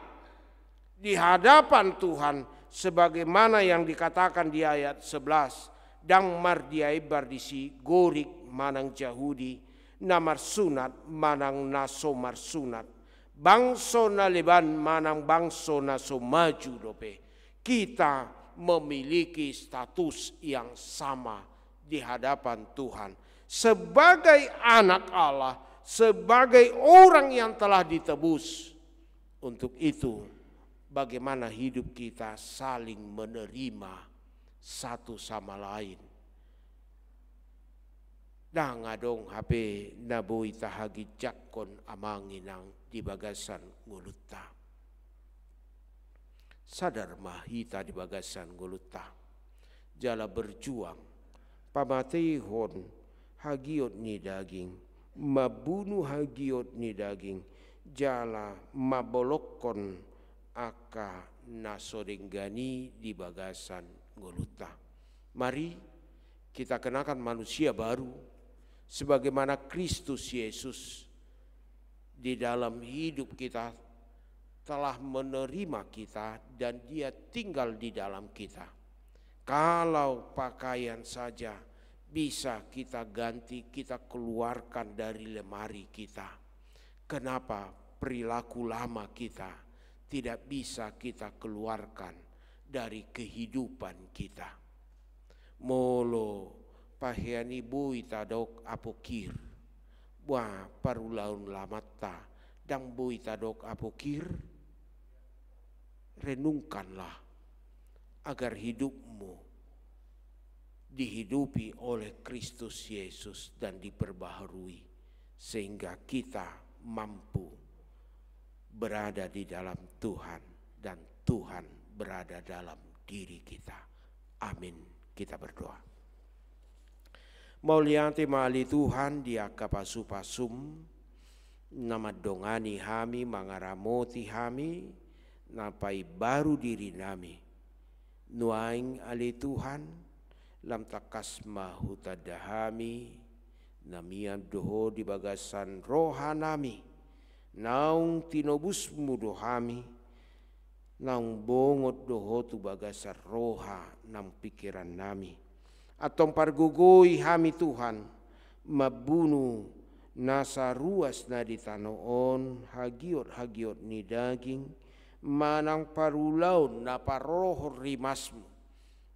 Di hadapan Tuhan sebagaimana yang dikatakan di ayat 11. Dang mardiai bardisi gorik manang Yahudi, namar sunat manang naso marsunat. Bangso na leban manang bangso na somaju dope. Kita memiliki status yang sama di hadapan Tuhan. Sebagai anak Allah, sebagai orang yang telah ditebus. Untuk itu, bagaimana hidup kita saling menerima satu sama lain. Dang adong HP naboi tahagi jakon amanginang di bagasan ngulutta. Sadar mahita di bagasan ngulutta. Jala berjuang, pamatihon hagiot ni daging, mabunuh hagiot ni daging, jala mabolokon aka nasodenggani di bagasan ngulutta. Mari kita kenakan manusia baru. Sebagaimana Kristus Yesus di dalam hidup kita telah menerima kita dan dia tinggal di dalam kita. Kalau pakaian saja bisa kita ganti, kita keluarkan dari lemari kita. Kenapa perilaku lama kita tidak bisa kita keluarkan dari kehidupan kita? Molo pahiani bui tadok apokir, wah parulaun lamata, dang bui tadok apokir, renungkanlah agar hidupmu dihidupi oleh Kristus Yesus dan diperbaharui sehingga kita mampu berada di dalam Tuhan dan Tuhan berada dalam diri kita. Amin. Kita berdoa. Mauliante mali Tuhan dia kapasupasum nama dongani hami mangaramoti hami napai baru diri nami. Nuaing ali Tuhan, lam takas mahuta dahami, namian doho di bagasan roha nami, naung tinobusmu dohami, naung bongot doho tu bagasan roha nang pikiran nami. Atong pargugoi hami Tuhan, mabunu nasa ruas na di tanoon, hagiot ni daging, manang parulaun na parohor rimasmu.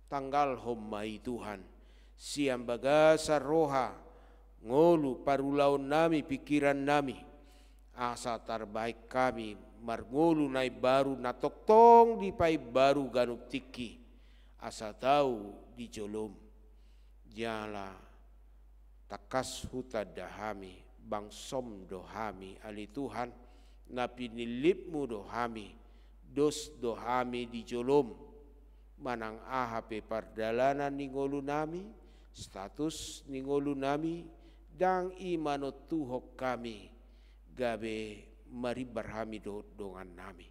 Tanggal homai Tuhan, siang bagasa roha, ngolu parulaun nami pikiran nami, asa terbaik kami, marngolu nai baru na toktong di pai baru ganup tiki, asa tahu di jolom. Jala takas huta dahami, bangsom dohami ali Tuhan, na pinilipmu dohami, dos dohami di jolom, manang ahape pardalanan ningolu nami, status ningolu nami, dang imanot tuhok kami, gabe mari barhami dongan nami.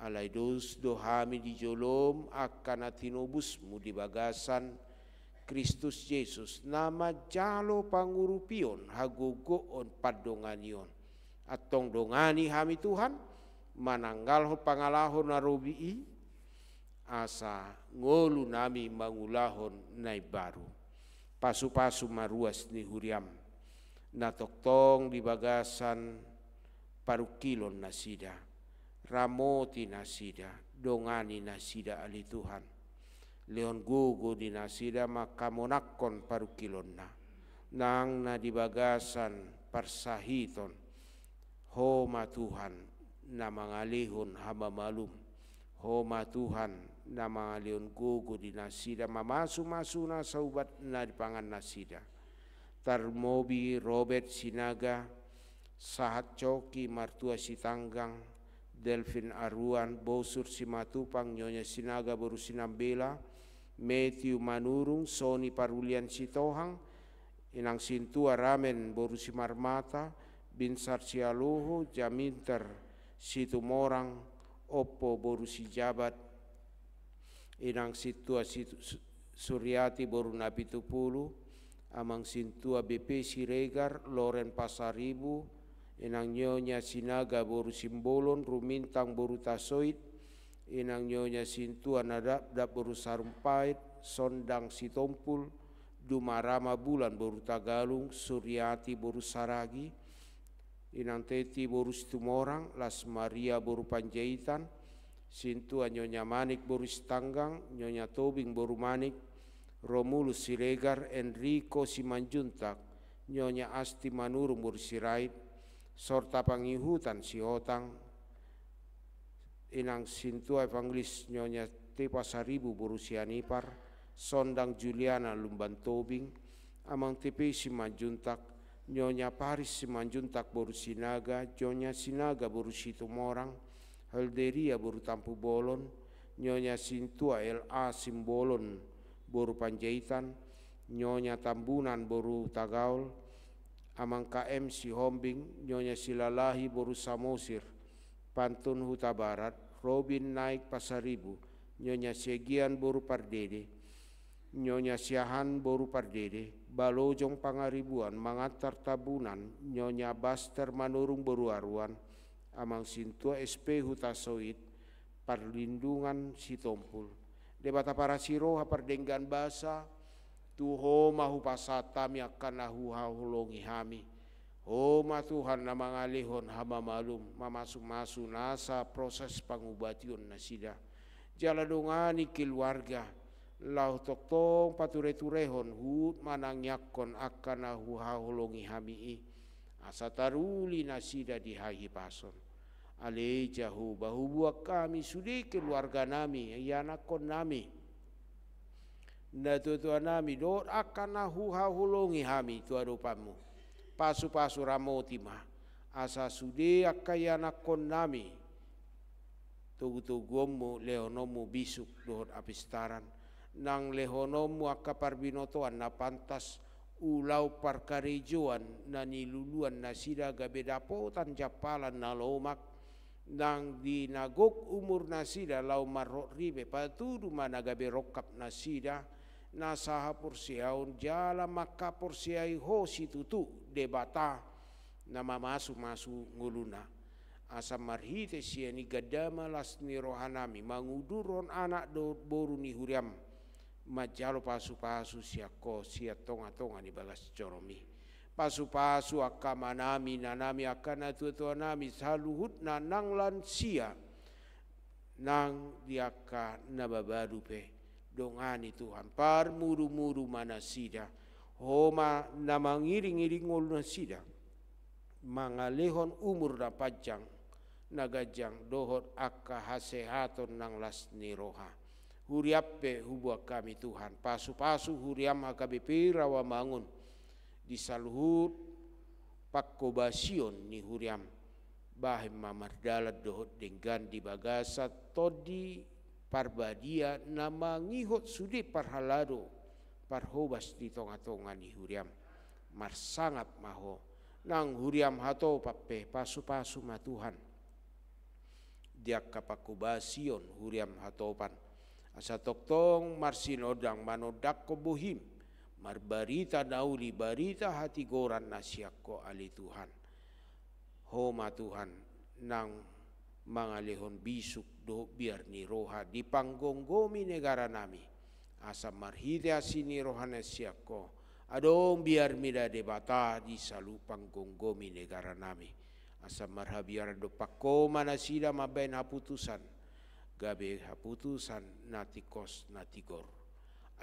Alai dos dohami di jolom, akan atinobusmu di bagasan Kristus Yesus, nama jalo pangurupion hagogoon padonganion. Atong dongani hami Tuhan, mananggal pangalahon narobii, asa ngolu nami mangulahon nai baru. Pasu-pasu maruas ni huriam, natoktong di bagasan parukilon nasida, ramoti nasida, dongani nasida ali Tuhan. Leon gugu di nasida maka monakon parukilon nang na di bagasan parsahiton, homa Tuhan na mangalihon hama malum, homa Tuhan na mangalihon gugu di nasida mamasu-masu na saubat na di pangan nasida. Tarmobi Robert Sinaga, Sahat Coki Martua Sitanggang, Delvin Aruan, Bosur Simatupang, Nyonya Sinaga Boru Sinambela, Matthew Manurung, Sony Parulian Sitohang, Inang Sintua Ramen Boru Simarmata, Binsar Sialoho, Jaminter Situmorang, Oppo Boru Sijabat, Inang Situa Suryati Boru Napitupulu, Amang Sintua BP Siregar, Loren Pasaribu, Inang Nyonya Sinaga Boru Simbolon, Rumintang Boru Tasoit, Inang Nyonya Sintua Nadap Boru Sarumpait, Sondang Sitompul, Dumarama Bulan Boru Tagalung, Suryati Boru Saragi, Inang Teti Boru Situmorang, Las Maria Boru Panjaitan, Sintua Nyonya Manik Boru Stanggang, Nyonya Tobing Boru Manik, Romulus Siregar, Enrico Simanjuntak, Nyonya Asti Manurung Boru Sirait, Sorta Pangihutan Siotang, Inang Sintua Evangelis Nyonya Tepa Saribu Boru Sianipar, Sondang Juliana Lumban Tobing, Amang Tepe Simanjuntak, Nyonya Paris Simanjuntak Boru Sinaga, Nyonya Sinaga Boru Situmorang, Halderia Boru Tampu Bolon, Nyonya Sintua LA Simbolon Boru Panjaitan, Nyonya Tambunan Boru Tagaul, Amang KM Sihombing, Nyonya Silalahi Boru Samosir, Pantun Huta Barat, Robin Naik Pasaribu, Nyonya Segian Boru Pardede, Nyonya Siahan Boru Pardede, Balojong Pangaribuan, Mangatar Tabunan, Nyonya Baster Manurung Boru Aruan, Amang Sintua SP Huta Soit, Perlindungan Sitompul, Debata para siroha pardenggan basa, Tuho mahu pasatami akan nahu hahulongi hami, Homa Tuhan na mangalihon hama malum, mamasuk-masuk nasa proses pangubation nasida. Jala dongani keluarga, lau toktong pature-turehon, hut manangyakon akan nahu hahulongi hami asa taruli nasida di hahi pason. Ale jahu bahu buak kami sudi keluarga nami, yanakon nami. Na tuan nami dot akan nahu hahulongi hami tuadopamu. Pasu-pasu ramotima asa sude akayanakon nami tugu-tugumu lehonomu bisuk dohon apistaran nang lehonomu akaparbinotoan na pantas ulau parkarejoan na niluluan na sida gabedapotan japalan na lomak nang dinagok umur nasida lau marro ribe patudu managabe rokap nasida nasaha porsiaun jala maka porsiai ho situtu debata nama masu nguluna asam marhite siani gadama lasni rohanami manguduron anak do boru ni huriam majalo pasu siako sia tonga ni bagas coromi pasu akamanami nanami akana tua nami saluhut nanang lansia nang diaka nababadupe dongani Tuhan par muru manasida homa namangiring-iring ngol nasida mangalehon umur na pajang nagajang dohot akka hasehaton nang lasni roha huriappe hubua kami Tuhan pasu huriam akabe pirawa mangun disaluhut pakkobasion ni huriam bahem mamardalat dohot denggan di bagasa todi parbadia nama ngihot sudi parhalado parhobas di tonga-tonga ni huriam marsangap maho nang huriam hato pape pasu ma Tuhan dia kapakubasion huriam hatopan asa toktong marsinodang manodak ko bohim marbarita nauli barita hati goran nasiakko ali Tuhan homa Tuhan nang mangalehon bisuk do biar ni roha di panggonggomi negara nami asa marhite asini roha nasiakko adong biar mida debata di salu panggonggomi negara nami asa marhabiar do pakko manasida mabain haputusan gabe haputusan natikos natigor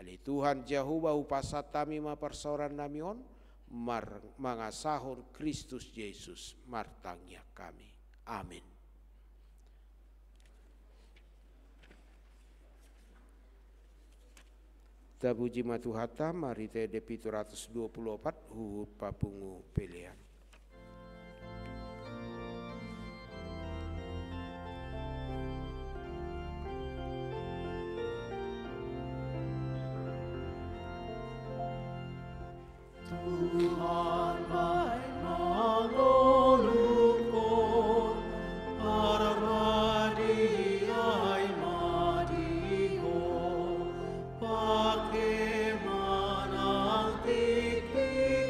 ali Tuhan Jehovah upasatami maparsoran namion mangasahon Kristus Yesus martangnya kami amin. Tabuji matuhata mari te depi 224 huhut papungu pilihan. Tuhan baik menolongku, armadi ai madiho, bagaimana tikikon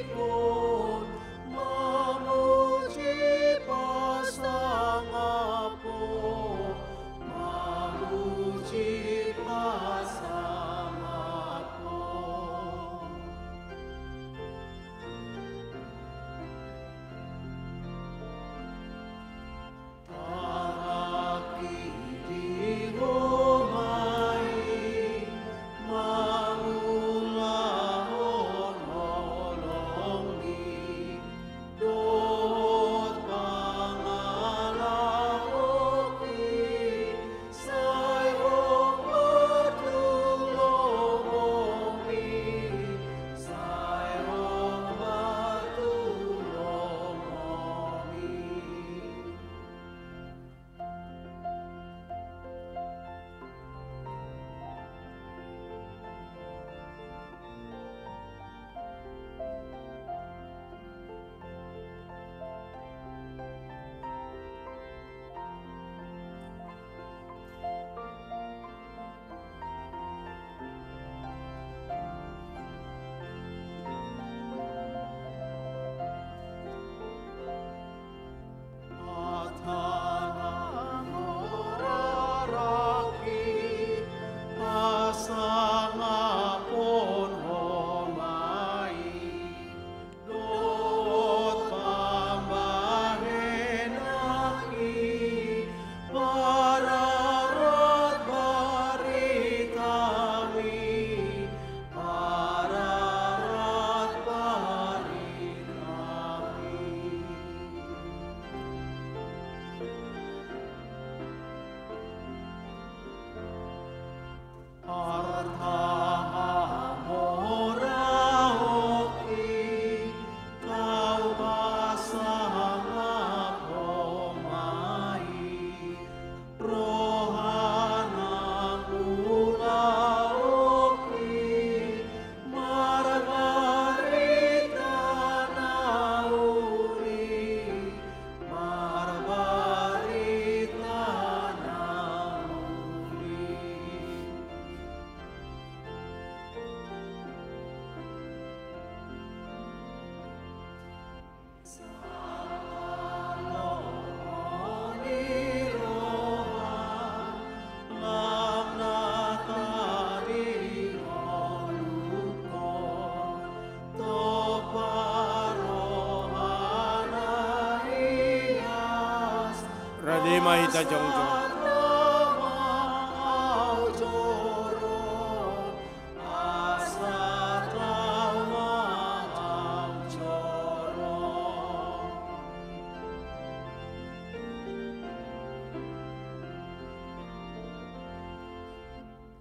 mahita jongjong.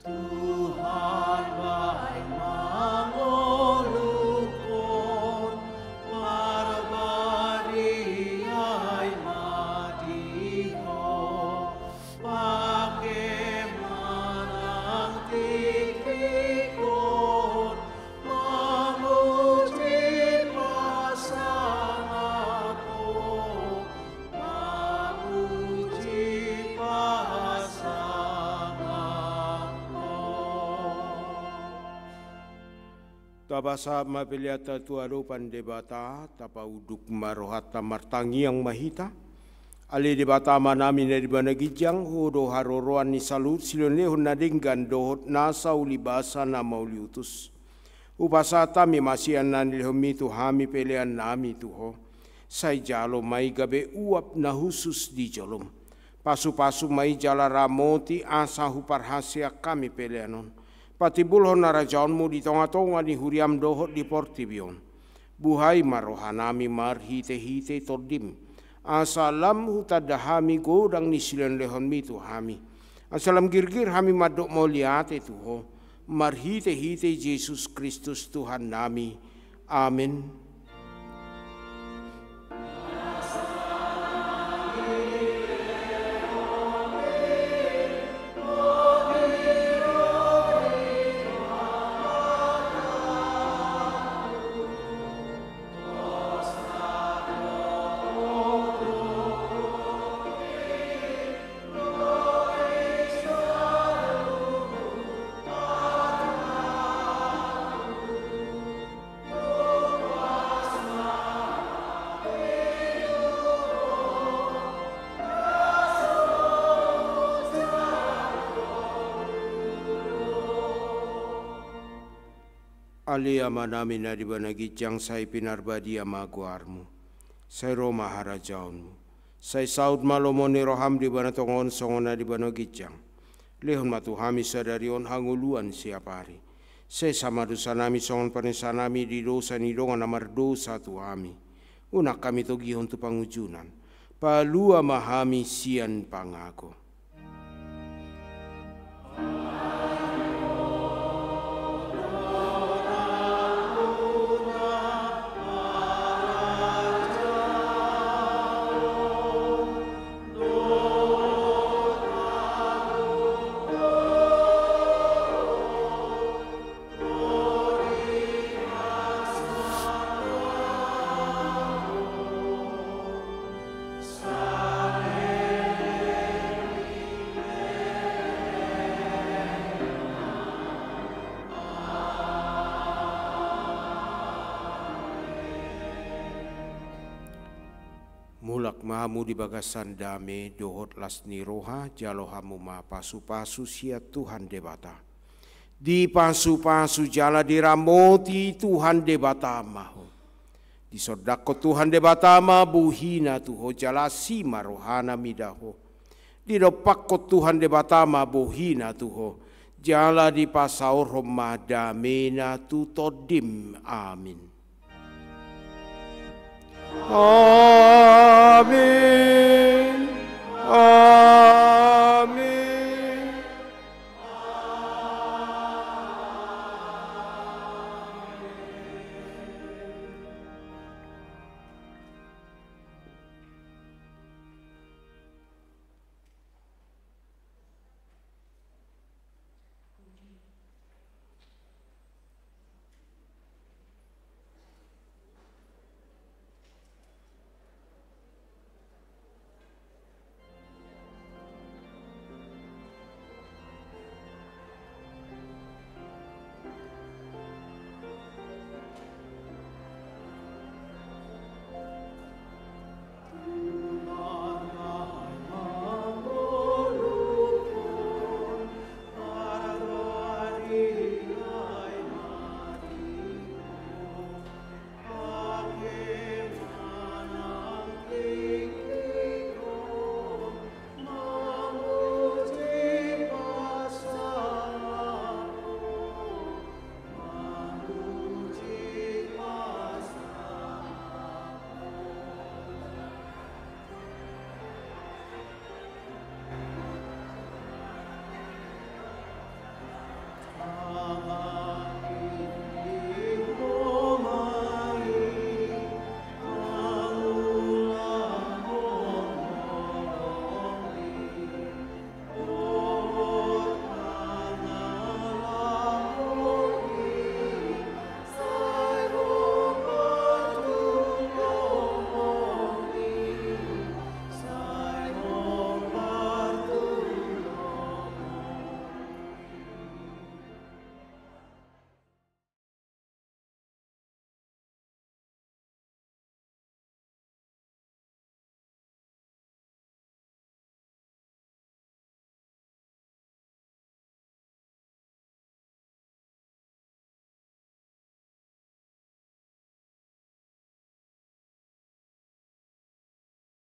Tuhan baik mangolukon marbariai madiho bagaimana tikikon memuji pasanganku memuji pasanganku. Tabasa mapiliata tuarupan debata tapa uduk marohata martangi yang mahita. Ali debata manami na dibana gijang hodo haroroan ni salut silonehon na dinggan dohot nasa ulibasa na mauliutus. Upasata mi masian na nilhomi tuhami pelean nami tuho. Say jalo may gabe uap na husus di jolom. Pasu-pasu may jala ramoti asa huparhasya kami peleanon. Patibulhon na rajaonmu di tonga-tonga ni huriam dohot di portibion. Buhay marohanami marhite-hite tordim. Asalam hutadahami godang ni silen lehon mitu hami. Asalam girgir hami madok moliate tuho. Marhite-hite Yesus Kristus Tuhan nami. Amin. Ali amanami na di banagijang say pinarbadi amaguarmu, say Roma harajaunmu, say saud malomo ni roham di banatongon songon na di banagijang, lehon matuhami sadarion hanguluan siapari, say samadusanami songon panisanami di dosa ni dongan amardosa tuhami, unak kami togihon tu pangujunan, palua mahami sian pangako. Mulak mahamu di bagasan dame dohot lasni roha jalohamu ma pasu-pasu sia Tuhan debata. Di pasu-pasu jala diramoti Tuhan debata maho. Di sodako Tuhan debata ma buhina tuho jala sima rohana midaho. Di dopakko Tuhan debata ma buhina tuho jala di pasaur roma damena tutodim. Amin. Amin.